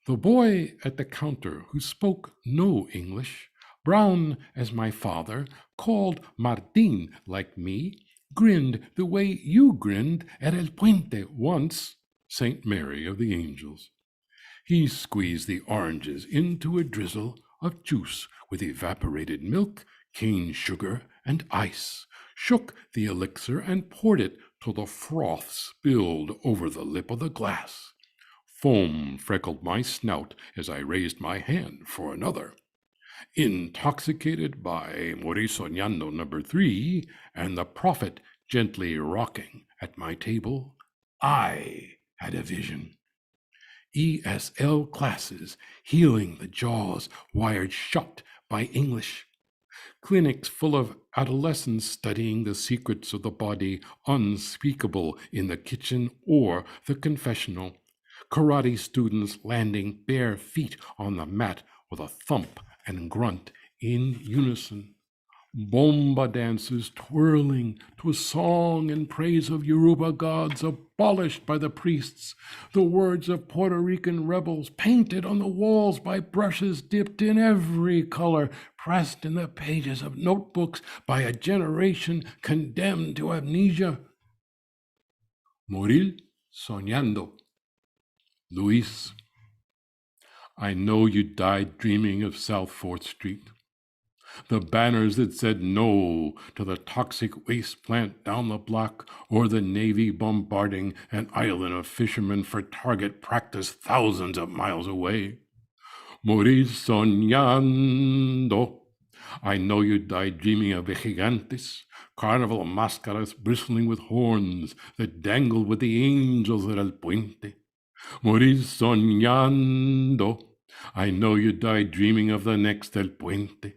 The boy at the counter, who spoke no English, brown as my father, called Martin like me, grinned the way you grinned at El Puente once, St. Mary of the Angels. He squeezed the oranges into a drizzle of juice with evaporated milk, cane sugar, and ice, shook the elixir and poured it till the froth spilled over the lip of the glass. Foam freckled my snout as I raised my hand for another. Intoxicated by Morir Soñando No. 3 and the prophet gently rocking at my table, I had a vision. ESL classes healing the jaws wired shut by English. Clinics full of adolescents studying the secrets of the body unspeakable in the kitchen or the confessional. Karate students landing bare feet on the mat with a thump and grunt in unison. Bomba dancers twirling to a song in praise of Yoruba gods abolished by the priests. The words of Puerto Rican rebels painted on the walls by brushes dipped in every color, pressed in the pages of notebooks by a generation condemned to amnesia. Morir soñando. Luis, I know you died dreaming of South 4th Street. The banners that said no to the toxic waste plant down the block, or the Navy bombarding an island of fishermen for target practice thousands of miles away. Morir soñando. I know you died dreaming of gigantes, carnival máscaras bristling with horns that dangled with the angels at El Puente. Morir soñando. I know you died dreaming of the next El Puente.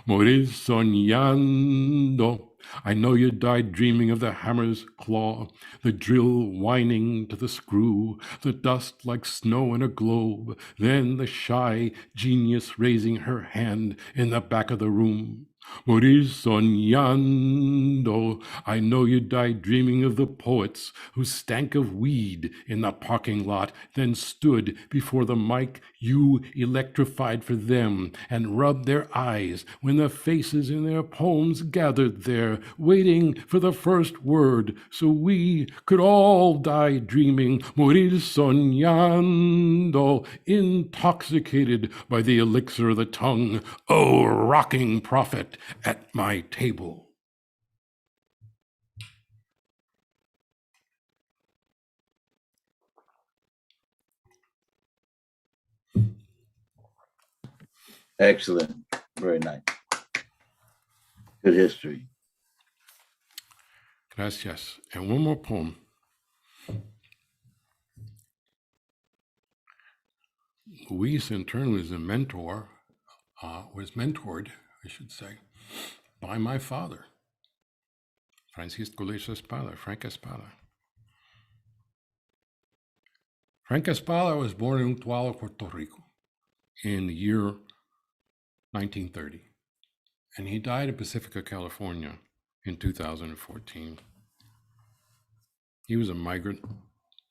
Morir soñando. I know you died dreaming of the hammer's claw, the drill whining to the screw, the dust like snow in a globe, then the shy genius raising her hand in the back of the room. Morir soñando. I know you died dreaming of the poets who stank of weed in the parking lot, then stood before the mic you electrified for them and rubbed their eyes when the faces in their poems gathered there, waiting for the first word, so we could all die dreaming. Morir soñando. Intoxicated by the elixir of the tongue, O rocking prophet at my table. Excellent. Very nice. Good history. Gracias. And one more poem. Luis, in turn, was mentored, I should say, by my father, Francisco Espada, Frank Espada. Frank Espada was born in Utuado, Puerto Rico in the year 1930, and he died in Pacifica, California in 2014. He was a migrant.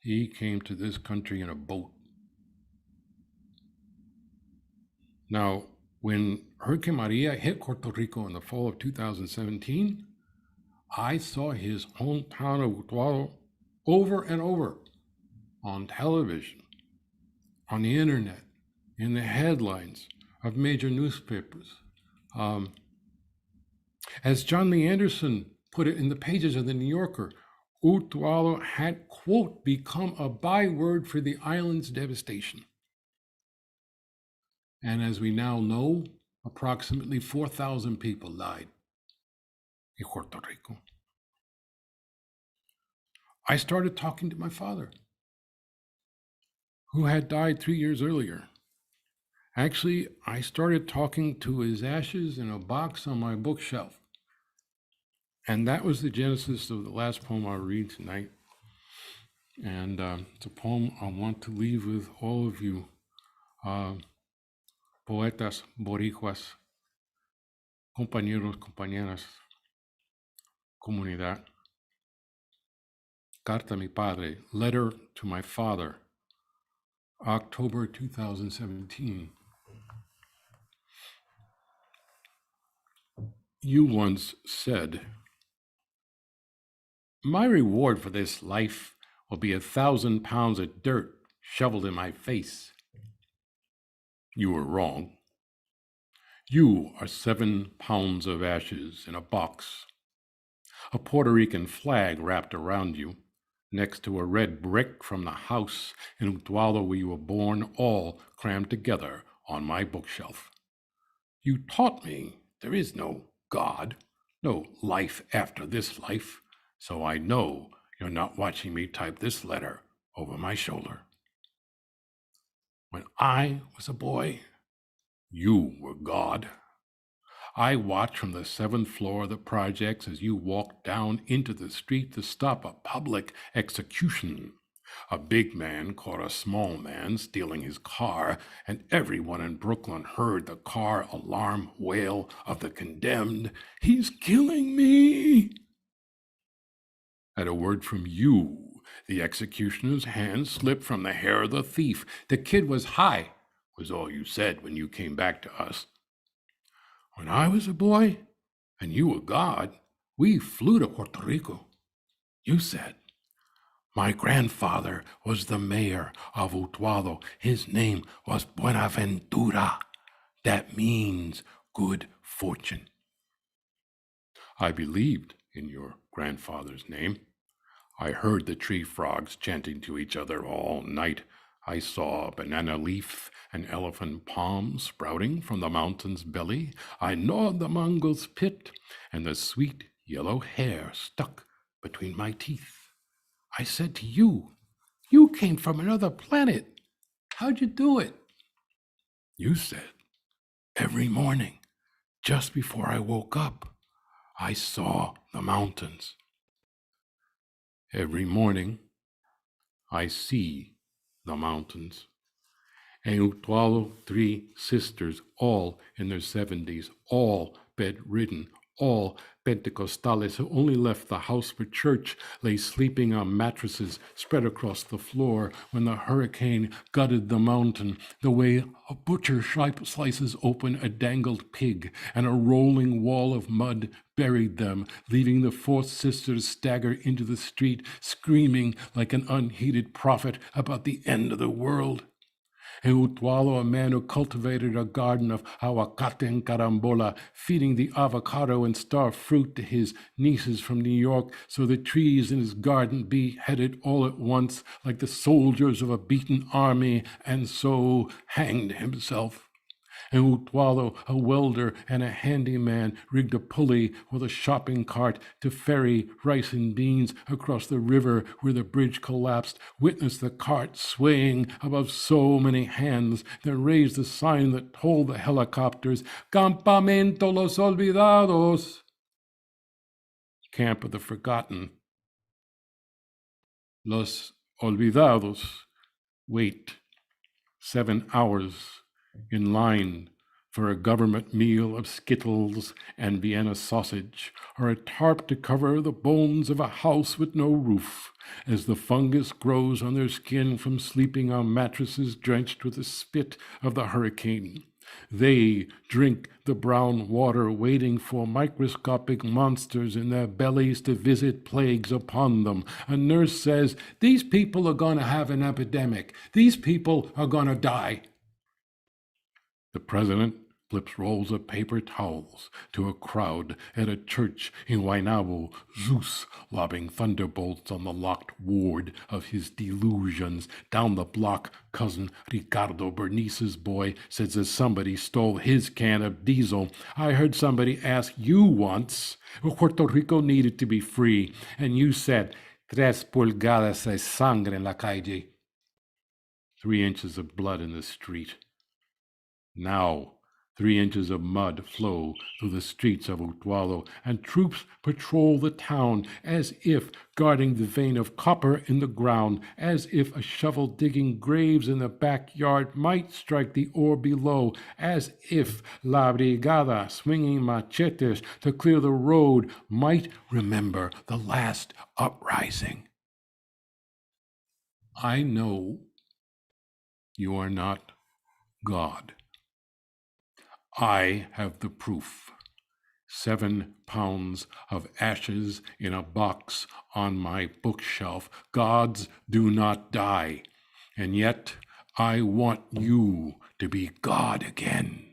He came to this country in a boat. Now, when Hurricane Maria hit Puerto Rico in the fall of 2017, I saw his hometown of Utuado over and over on television, on the internet, in the headlines of major newspapers. As John Lee Anderson put it in the pages of the New Yorker, Utuado had, quote, become a byword for the island's devastation. And as we now know, approximately 4,000 people died in Puerto Rico. I started talking to my father, who had died 3 years earlier. Actually, I started talking to his ashes in a box on my bookshelf. And that was the genesis of the last poem I'll read tonight. And it's a poem I want to leave with all of you, poetas, boricuas, compañeros, compañeras, comunidad. Carta a mi padre, letter to my father, October 2017. You once said, my reward for this life will be 1,000 pounds of dirt shoveled in my face. You were wrong. You are 7 pounds of ashes in a box, a Puerto Rican flag wrapped around you, next to a red brick from the house in Utuado where you were born, all crammed together on my bookshelf. You taught me there is no God, no life after this life, so I know you're not watching me type this letter over my shoulder. When I was a boy, you were God. I watched from the 7th floor of the projects as you walked down into the street to stop a public execution. A big man caught a small man stealing his car, and everyone in Brooklyn heard the car alarm wail of the condemned, "He's killing me!" At a word from you, the executioner's hand slipped from the hair of the thief. The kid was high, was all you said when you came back to us. When I was a boy, and you were God, we flew to Puerto Rico. You said, my grandfather was the mayor of Utuado. His name was Buenaventura. That means good fortune. I believed in your grandfather's name. I heard the tree frogs chanting to each other all night. I saw a banana leaf and elephant palm sprouting from the mountain's belly. I gnawed the mongoose pit, and the sweet yellow hair stuck between my teeth. I said to you, you came from another planet. How'd you do it? You said, every morning, just before I woke up, I saw the mountains. Every morning, I see the mountains. And Utuado, 3 sisters, all in their 70s, all bedridden, all Pentecostales who only left the house for church, lay sleeping on mattresses spread across the floor when the hurricane gutted the mountain, the way a butcher slices open a dangled pig, and a rolling wall of mud buried them, leaving the 4th sister to stagger into the street, screaming like an unheeded prophet about the end of the world. In Utuado, a man who cultivated a garden of aguacate and carambola, feeding the avocado and star fruit to his nieces from New York, so the trees in his garden be headed all at once like the soldiers of a beaten army, and so hanged himself. In Utuado, a welder and a handyman rigged a pulley with a shopping cart to ferry rice and beans across the river where the bridge collapsed, witnessed the cart swaying above so many hands, then raised the sign that told the helicopters, Campamento Los Olvidados, Camp of the Forgotten. Los Olvidados wait 7 hours in line for a government meal of Skittles and Vienna sausage, or a tarp to cover the bones of a house with no roof, as the fungus grows on their skin from sleeping on mattresses drenched with the spit of the hurricane. They drink the brown water, waiting for microscopic monsters in their bellies to visit plagues upon them. A nurse says, these people are going to have an epidemic. These people are going to die. The president flips rolls of paper towels to a crowd at a church in Guaynabo, Zeus lobbing thunderbolts on the locked ward of his delusions. Down the block, cousin Ricardo Bernice's boy says that somebody stole his can of diesel. I heard somebody ask you once if Puerto Rico needed to be free, and you said, 3 pulgadas de sangre en la calle. 3 inches of blood in the street. Now, 3 inches of mud flow through the streets of Utuado, and troops patrol the town as if guarding the vein of copper in the ground, as if a shovel digging graves in the backyard might strike the ore below, as if La Brigada swinging machetes to clear the road might remember the last uprising. I know you are not God. I have the proof. 7 pounds of ashes in a box on my bookshelf. Gods do not die. And yet I want you to be God again.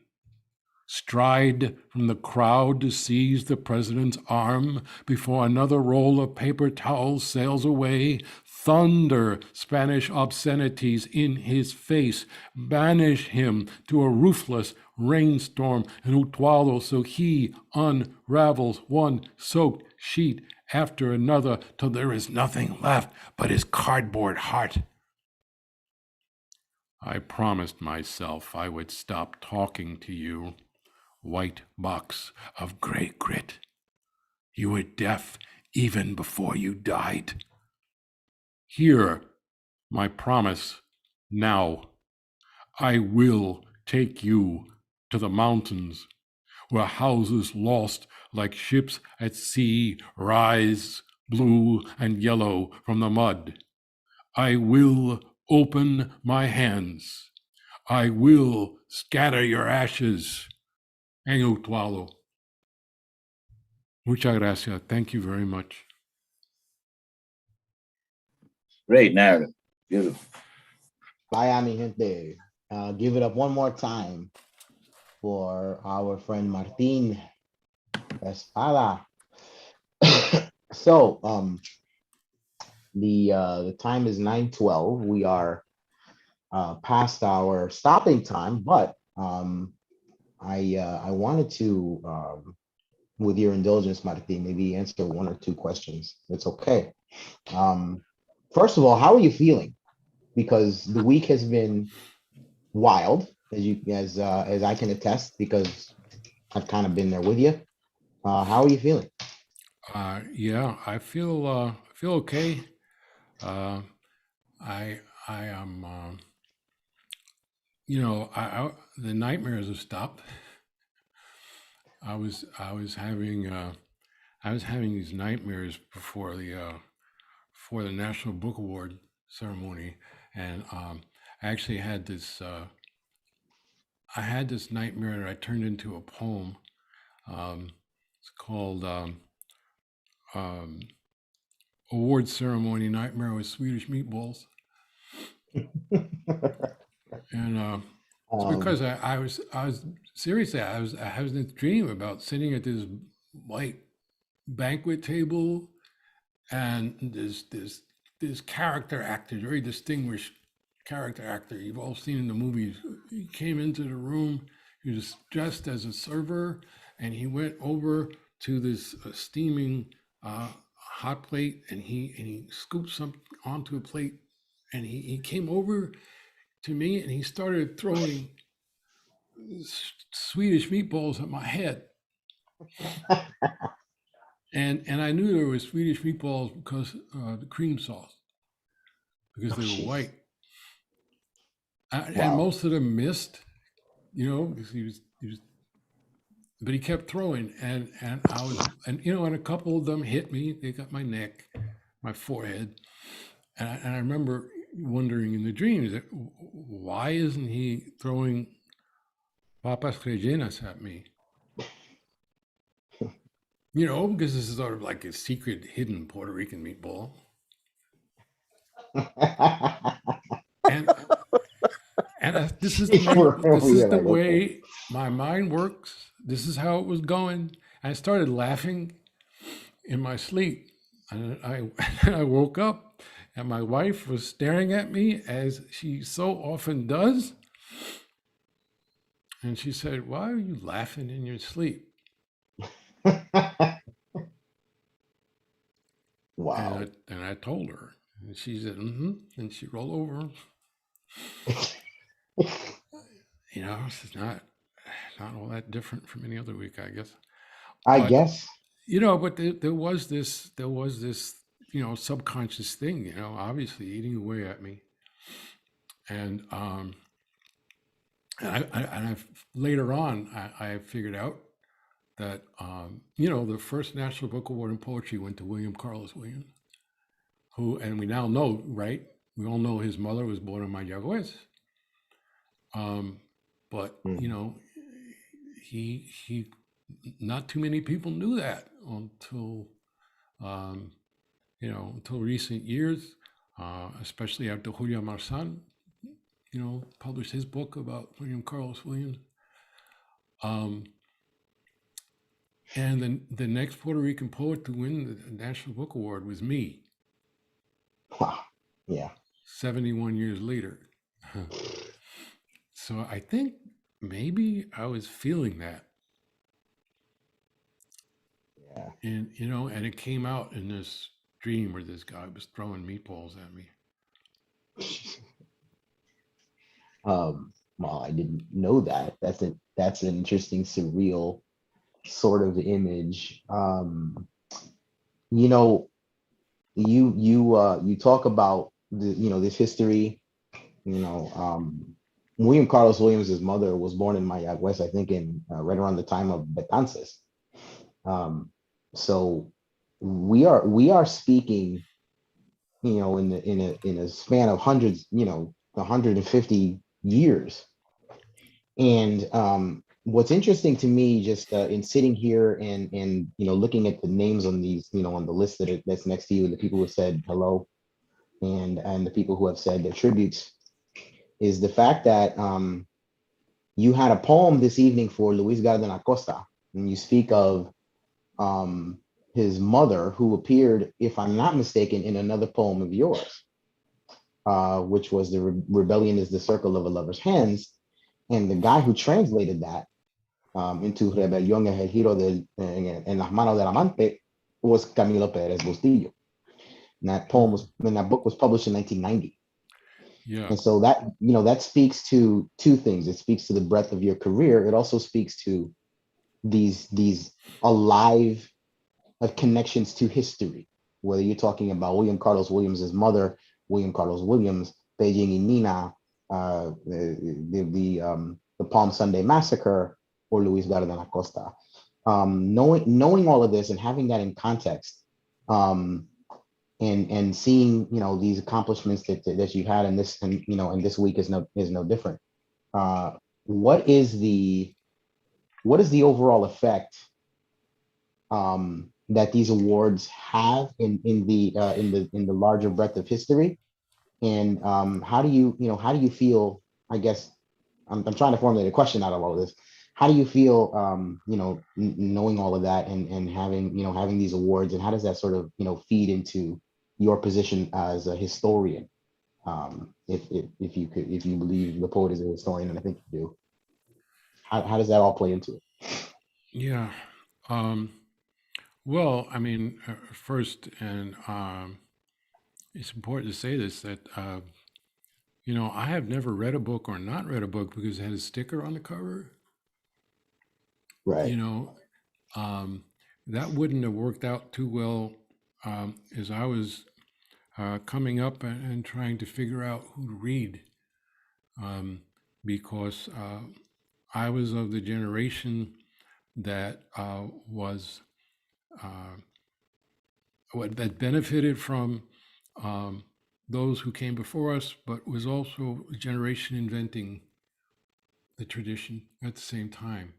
Stride from the crowd to seize the president's arm before another roll of paper towels sails away. Thunder Spanish obscenities in his face. Banish him to a ruthless rainstorm in Utuado so he unravels one soaked sheet after another till there is nothing left but his cardboard heart. I promised myself I would stop talking to you. White box of gray grit. You were deaf even before you died. Hear my promise now. I will take you to the mountains where houses lost like ships at sea rise blue and yellow from the mud. I will open my hands. I will scatter your ashes. En Utuado. Muchas gracias. Thank you very much. Great narrative. Beautiful. Vaya, mi gente. Give it up one more time for our friend Martin Espada. So, the time is 9:12. We are past our stopping time, but I wanted to, with your indulgence, Martin, maybe answer 1 or 2 questions. It's okay. First of all, how are you feeling? Because the week has been wild, as I can attest, because I've kind of been there with you. How are you feeling? Yeah, I feel okay. I am, the nightmares have stopped. I was having these nightmares before the National Book Award ceremony, and I actually had this. I had this nightmare that I turned into a poem. It's called Award Ceremony Nightmare with Swedish Meatballs. And it's because I was seriously, I was in this dream about sitting at this white banquet table, and this character actor, very distinguished character actor you've all seen in the movies. He came into the room. He was dressed as a server, and he went over to this steaming hot plate, and he scooped something onto a plate, and he came over to me, and he started throwing Swedish meatballs at my head. And I knew there were Swedish meatballs because the cream sauce, because they were white. And most of them missed, because he was, but he kept throwing, and I was, and a couple of them hit me. They got my neck, my forehead, and I remember wondering in the dreams, why isn't he throwing papas rellenas at me? Because this is sort of like a secret, hidden Puerto Rican meatball. And this is the way my mind works. This is how it was going. I started laughing in my sleep, and I woke up, and my wife was staring at me as she so often does. And she said, "Why are you laughing in your sleep?" Wow. And I told her, and she said, "Mm-hmm," and she rolled over. it's not all that different from any other week, I guess. I But guess. but there was this subconscious thing, obviously eating away at me, and later on I figured out that the first National Book Award in poetry went to William Carlos Williams, who, and we now know, right? We all know his mother was born in Mayagüez. But he not too many people knew that until until recent years, especially after Julio Marzan published his book about William Carlos Williams. And then the next Puerto Rican poet to win the National Book Award was me. Wow. Yeah. 71 years later. So I think maybe I was feeling that. Yeah. And and it came out in this dream where this guy was throwing meatballs at me. Well, I didn't know that. That's an interesting, surreal sort of image. You talk about this history. William Carlos Williams' mother was born in Mayagüez, I think, in right around the time of Betances. So we are speaking, in a span of hundreds, 150 years. And what's interesting to me, just in sitting here and looking at the names on these, on the list that's next to you, and the people who said hello, and the people who have said their tributes, is the fact that you had a poem this evening for Luis Garden Acosta, and you speak of his mother, who appeared, if I'm not mistaken, in another poem of yours, which was "The Rebellion is the Circle of a Lover's Hands," and the guy who translated that into "Rebelión es el giro en las manos del amante" was Camilo Pérez Bustillo. And that book was published in 1990. Yeah. And so that speaks to two things. It speaks to the breadth of your career. It also speaks to these alive connections to history, whether you're talking about William Carlos Williams' mother, William Carlos Williams, Beijing y Nina, the Palm Sunday Massacre, or Luis Garden Acosta. Knowing all of this and having that in context, and seeing these accomplishments that you had in this, and this week is no different. What is the overall effect that these awards have in the larger breadth of history, and how do you feel? I guess I'm trying to formulate a question out of all of this. How do you feel, knowing all of that and having these awards, and how does that sort of feed into your position as a historian? If you believe the poet is a historian, and I think you do, how does that all play into it? Yeah. Well, I mean, first, and it's important to say this, that I have never read a book or not read a book because it had a sticker on the cover. Right. That wouldn't have worked out too well as I was coming up and trying to figure out who to read, because I was of the generation that that benefited from those who came before us, but was also a generation inventing the tradition at the same time,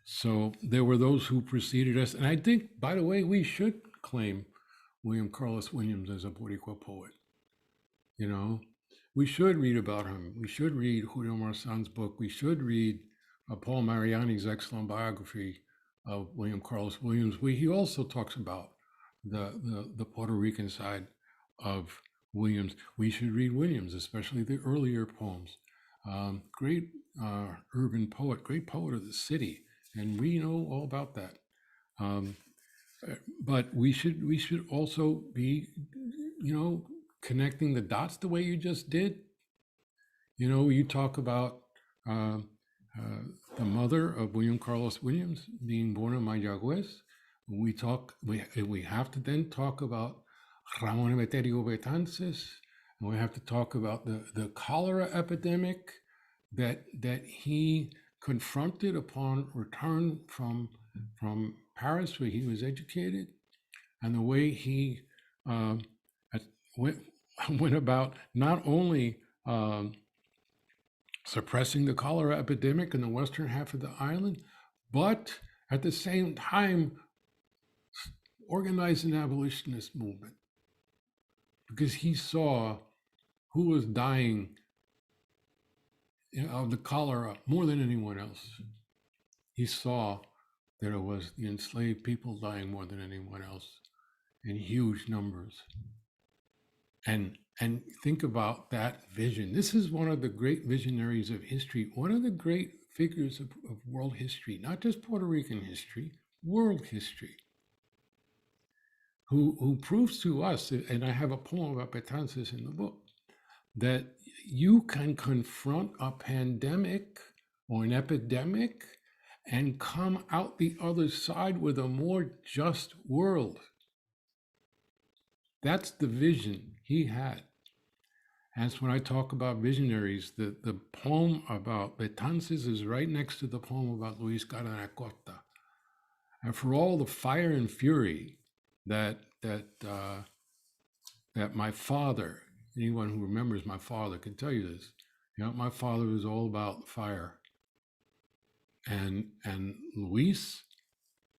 So there were those who preceded us. And I think, by the way, we should claim William Carlos Williams as a Boricua poet. We should read about him. We should read Julio Marzan's book. We should read Paul Mariani's excellent biography of William Carlos Williams, where he also talks about the Puerto Rican side of Williams. We should read Williams, especially the earlier poems. Great urban poet, great poet of the city, and we know all about that. But we should also be, connecting the dots the way you just did. You talk about uh, the mother of William Carlos Williams being born in Mayagüez. We have to then talk about Ramon Emeterio Betances, and we have to talk about the cholera epidemic that he confronted upon return from Paris, where he was educated, and the way he went about not only suppressing the cholera epidemic in the western half of the island, but at the same time organized an abolitionist movement, because he saw who was dying of the cholera more than anyone else. He saw that it was the enslaved people dying more than anyone else in huge numbers. And think about that vision. This is one of the great visionaries of history, one of the great figures of world history, not just Puerto Rican history, world history, who proves to us, and I have a poem about Betances in the book, that you can confront a pandemic or an epidemic and come out the other side with a more just world. That's the vision he had. That's when I talk about visionaries. The poem about Betances is right next to the poem about Luis Garanacosta. And for all the fire and fury that my father, anyone who remembers my father can tell you this, my father was all about fire. And Luis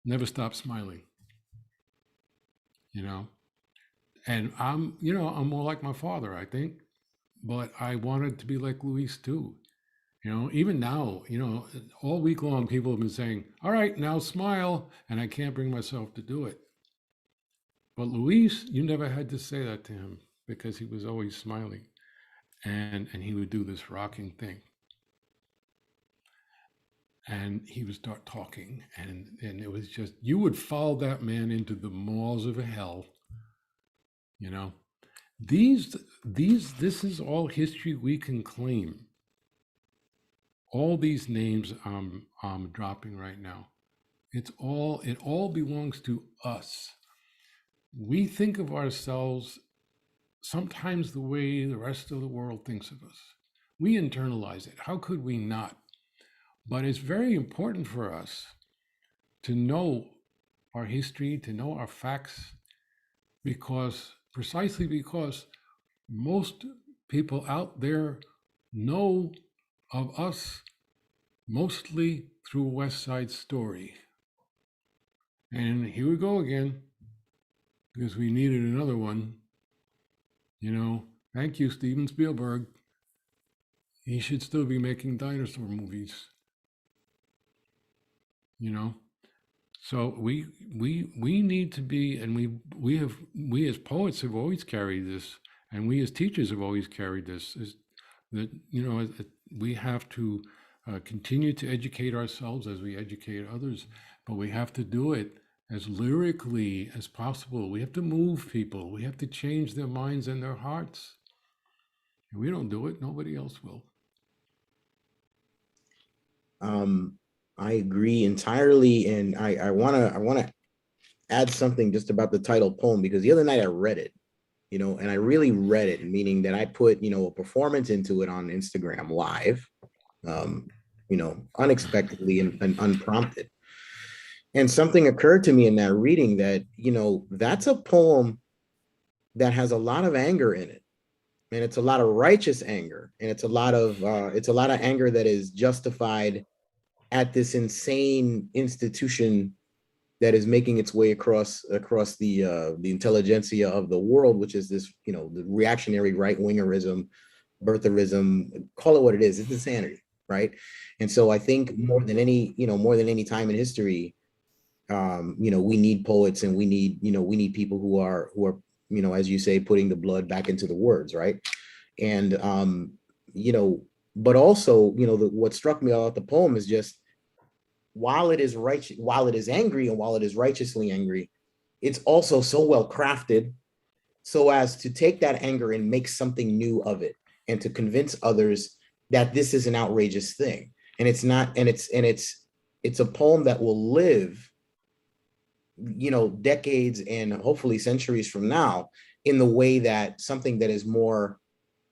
never stopped smiling, And I'm more like my father, I think. But I wanted to be like Luis too. Even now, all week long, people have been saying, all right, now smile. And I can't bring myself to do it. But Luis, you never had to say that to him, because he was always smiling. And he would do this rocking thing. And he would start talking. And it was just, you would follow that man into the maws of hell. This is all history we can claim. All these names I'm dropping right now, it all belongs to us. We think of ourselves sometimes the way the rest of the world thinks of us. We internalize it. How could we not? But it's very important for us to know our history, to know our facts, precisely because most people out there know of us mostly through West Side Story. And here we go again, because we needed another one. Thank you, Steven Spielberg. He should still be making dinosaur movies. So we need to be, and we as poets have always carried this, and we as teachers have always carried this, is that we have to continue to educate ourselves as we educate others, but we have to do it as lyrically as possible. We have to move people. We have to change their minds and their hearts. If we don't do it, nobody else will. I agree entirely, and I wanna add something just about the title poem, because the other night I read it, and I really read it, meaning that I put a performance into it on Instagram live, unexpectedly and unprompted. And something occurred to me in that reading that that's a poem that has a lot of anger in it, and it's a lot of righteous anger, and it's a lot of anger that is justified at this insane institution that is making its way across the intelligentsia of the world, which is this, the reactionary right-wingerism, birtherism, call it what it is. It's insanity, right? And so I think more than any time in history, we need poets, and we need people who are, as you say, putting the blood back into the words, right? And but also, what struck me about the poem is just, while it is angry, and while it is righteously angry, it's also so well crafted so as to take that anger and make something new of it, and to convince others that this is an outrageous thing. And it's not, and it's a poem that will live, you know, decades and hopefully centuries from now, in the way that something that is more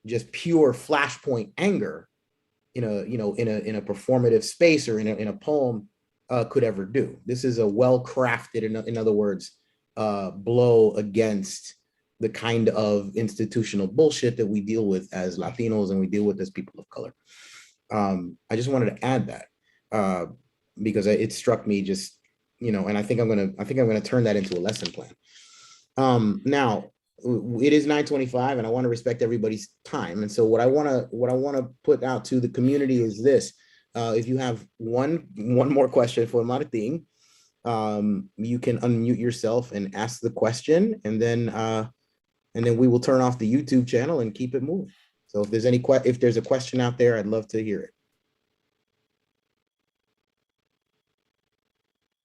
just pure flashpoint anger in a, you know, in a performative space or in a poem could ever do. This is a well-crafted, in other words, blow against the kind of institutional bullshit that we deal with as Latinos and we deal with as people of color. I just wanted to add that because it struck me, just, you know, and I think I'm gonna turn that into a lesson plan. Now it is 9:25 and I want to respect everybody's time. And so what I want to put out to the community is this. If you have one more question for Martin, you can unmute yourself and ask the question, and then we will turn off the YouTube channel and keep it moving. So if there's if there's a question out there, I'd love to hear it.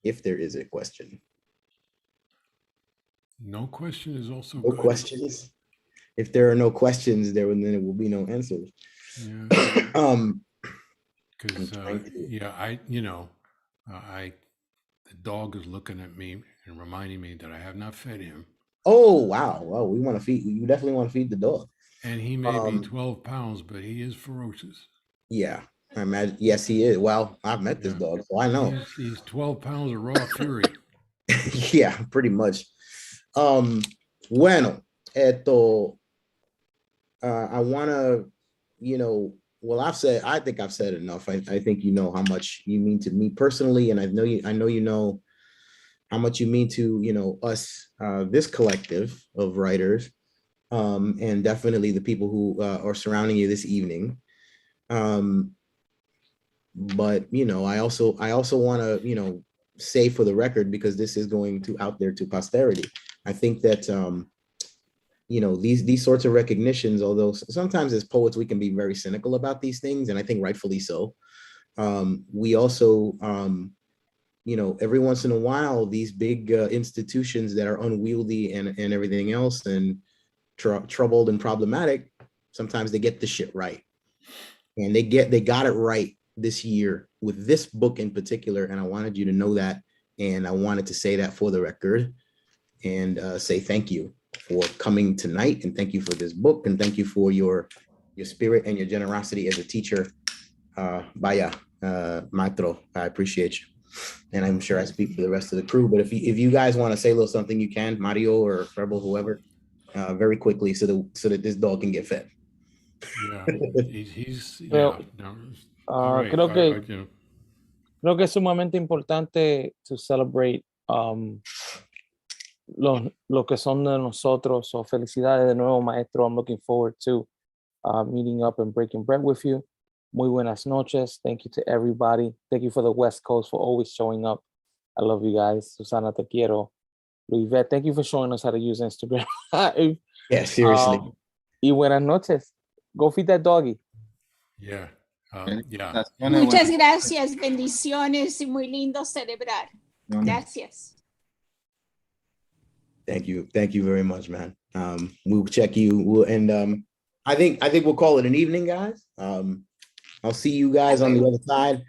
If there is a question. No question is also no good. Questions. If there are no questions, then there will be no answers. Yeah. Because the dog is looking at me and reminding me that I have not fed him. Oh wow! Well, we want to feed. You definitely want to feed the dog. And he may be 12 pounds, but he is ferocious. Yeah, I imagine. Yes, he is. Well, I've met this dog, so I know. He's 12 pounds of raw fury. Yeah, pretty much. Bueno, esto. I want to, well, I think I've said enough. I think you know how much you mean to me personally, and I know you know how much you mean to, us, this collective of writers, and definitely the people who are surrounding you this evening. But, I also want to, say for the record, because this is going out there to posterity. I think that, these sorts of recognitions, although sometimes as poets, we can be very cynical about these things, and I think rightfully so. We also, every once in a while, these big institutions that are unwieldy and everything else and troubled and problematic, sometimes they get the shit right. And they got it right this year with this book in particular. And I wanted you to know that. And I wanted to say that for the record and say thank you for coming tonight. And thank you for this book. And thank you for your spirit and your generosity as a teacher. Vaya, Maestro, I appreciate you. And I'm sure I speak for the rest of the crew. But if you guys want to say a little something, you can, Mario or Rebel, whoever, very quickly so that this dog can get fed. Yeah, he's Creo que es sumamente importante to celebrate lo que son de nosotros. So felicidades de nuevo, maestro. I'm looking forward to meeting up and breaking bread with you. Muy buenas noches. Thank you to everybody. Thank you for the West Coast for always showing up. I love you guys. Susana, te quiero. Luisvet, thank you for showing us how to use Instagram. Yeah, seriously. Y buenas noches. Go feed that doggy. Yeah. Muchas gracias, bendiciones y muy lindo celebrar. Gracias. Thank you very much, man. We'll check you. I think we'll call it an evening, guys. I'll see you guys on the other side.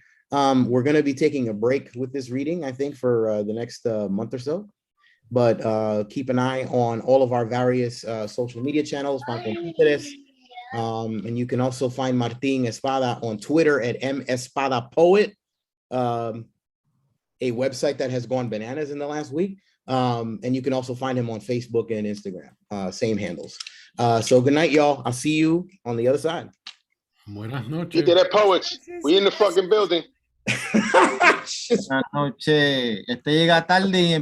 We're going to be taking a break with this reading, I think, for the next month or so. But keep an eye on all of our various social media channels. And you can also find Martin Espada on Twitter at @mesPadaPoet, a website that has gone bananas in the last week. And you can also find him on Facebook and Instagram, same handles. So good night, y'all. I'll see you on the other side. Buenas noches. Get that poets. We in the fucking building. Buenas noches. Llega tarde y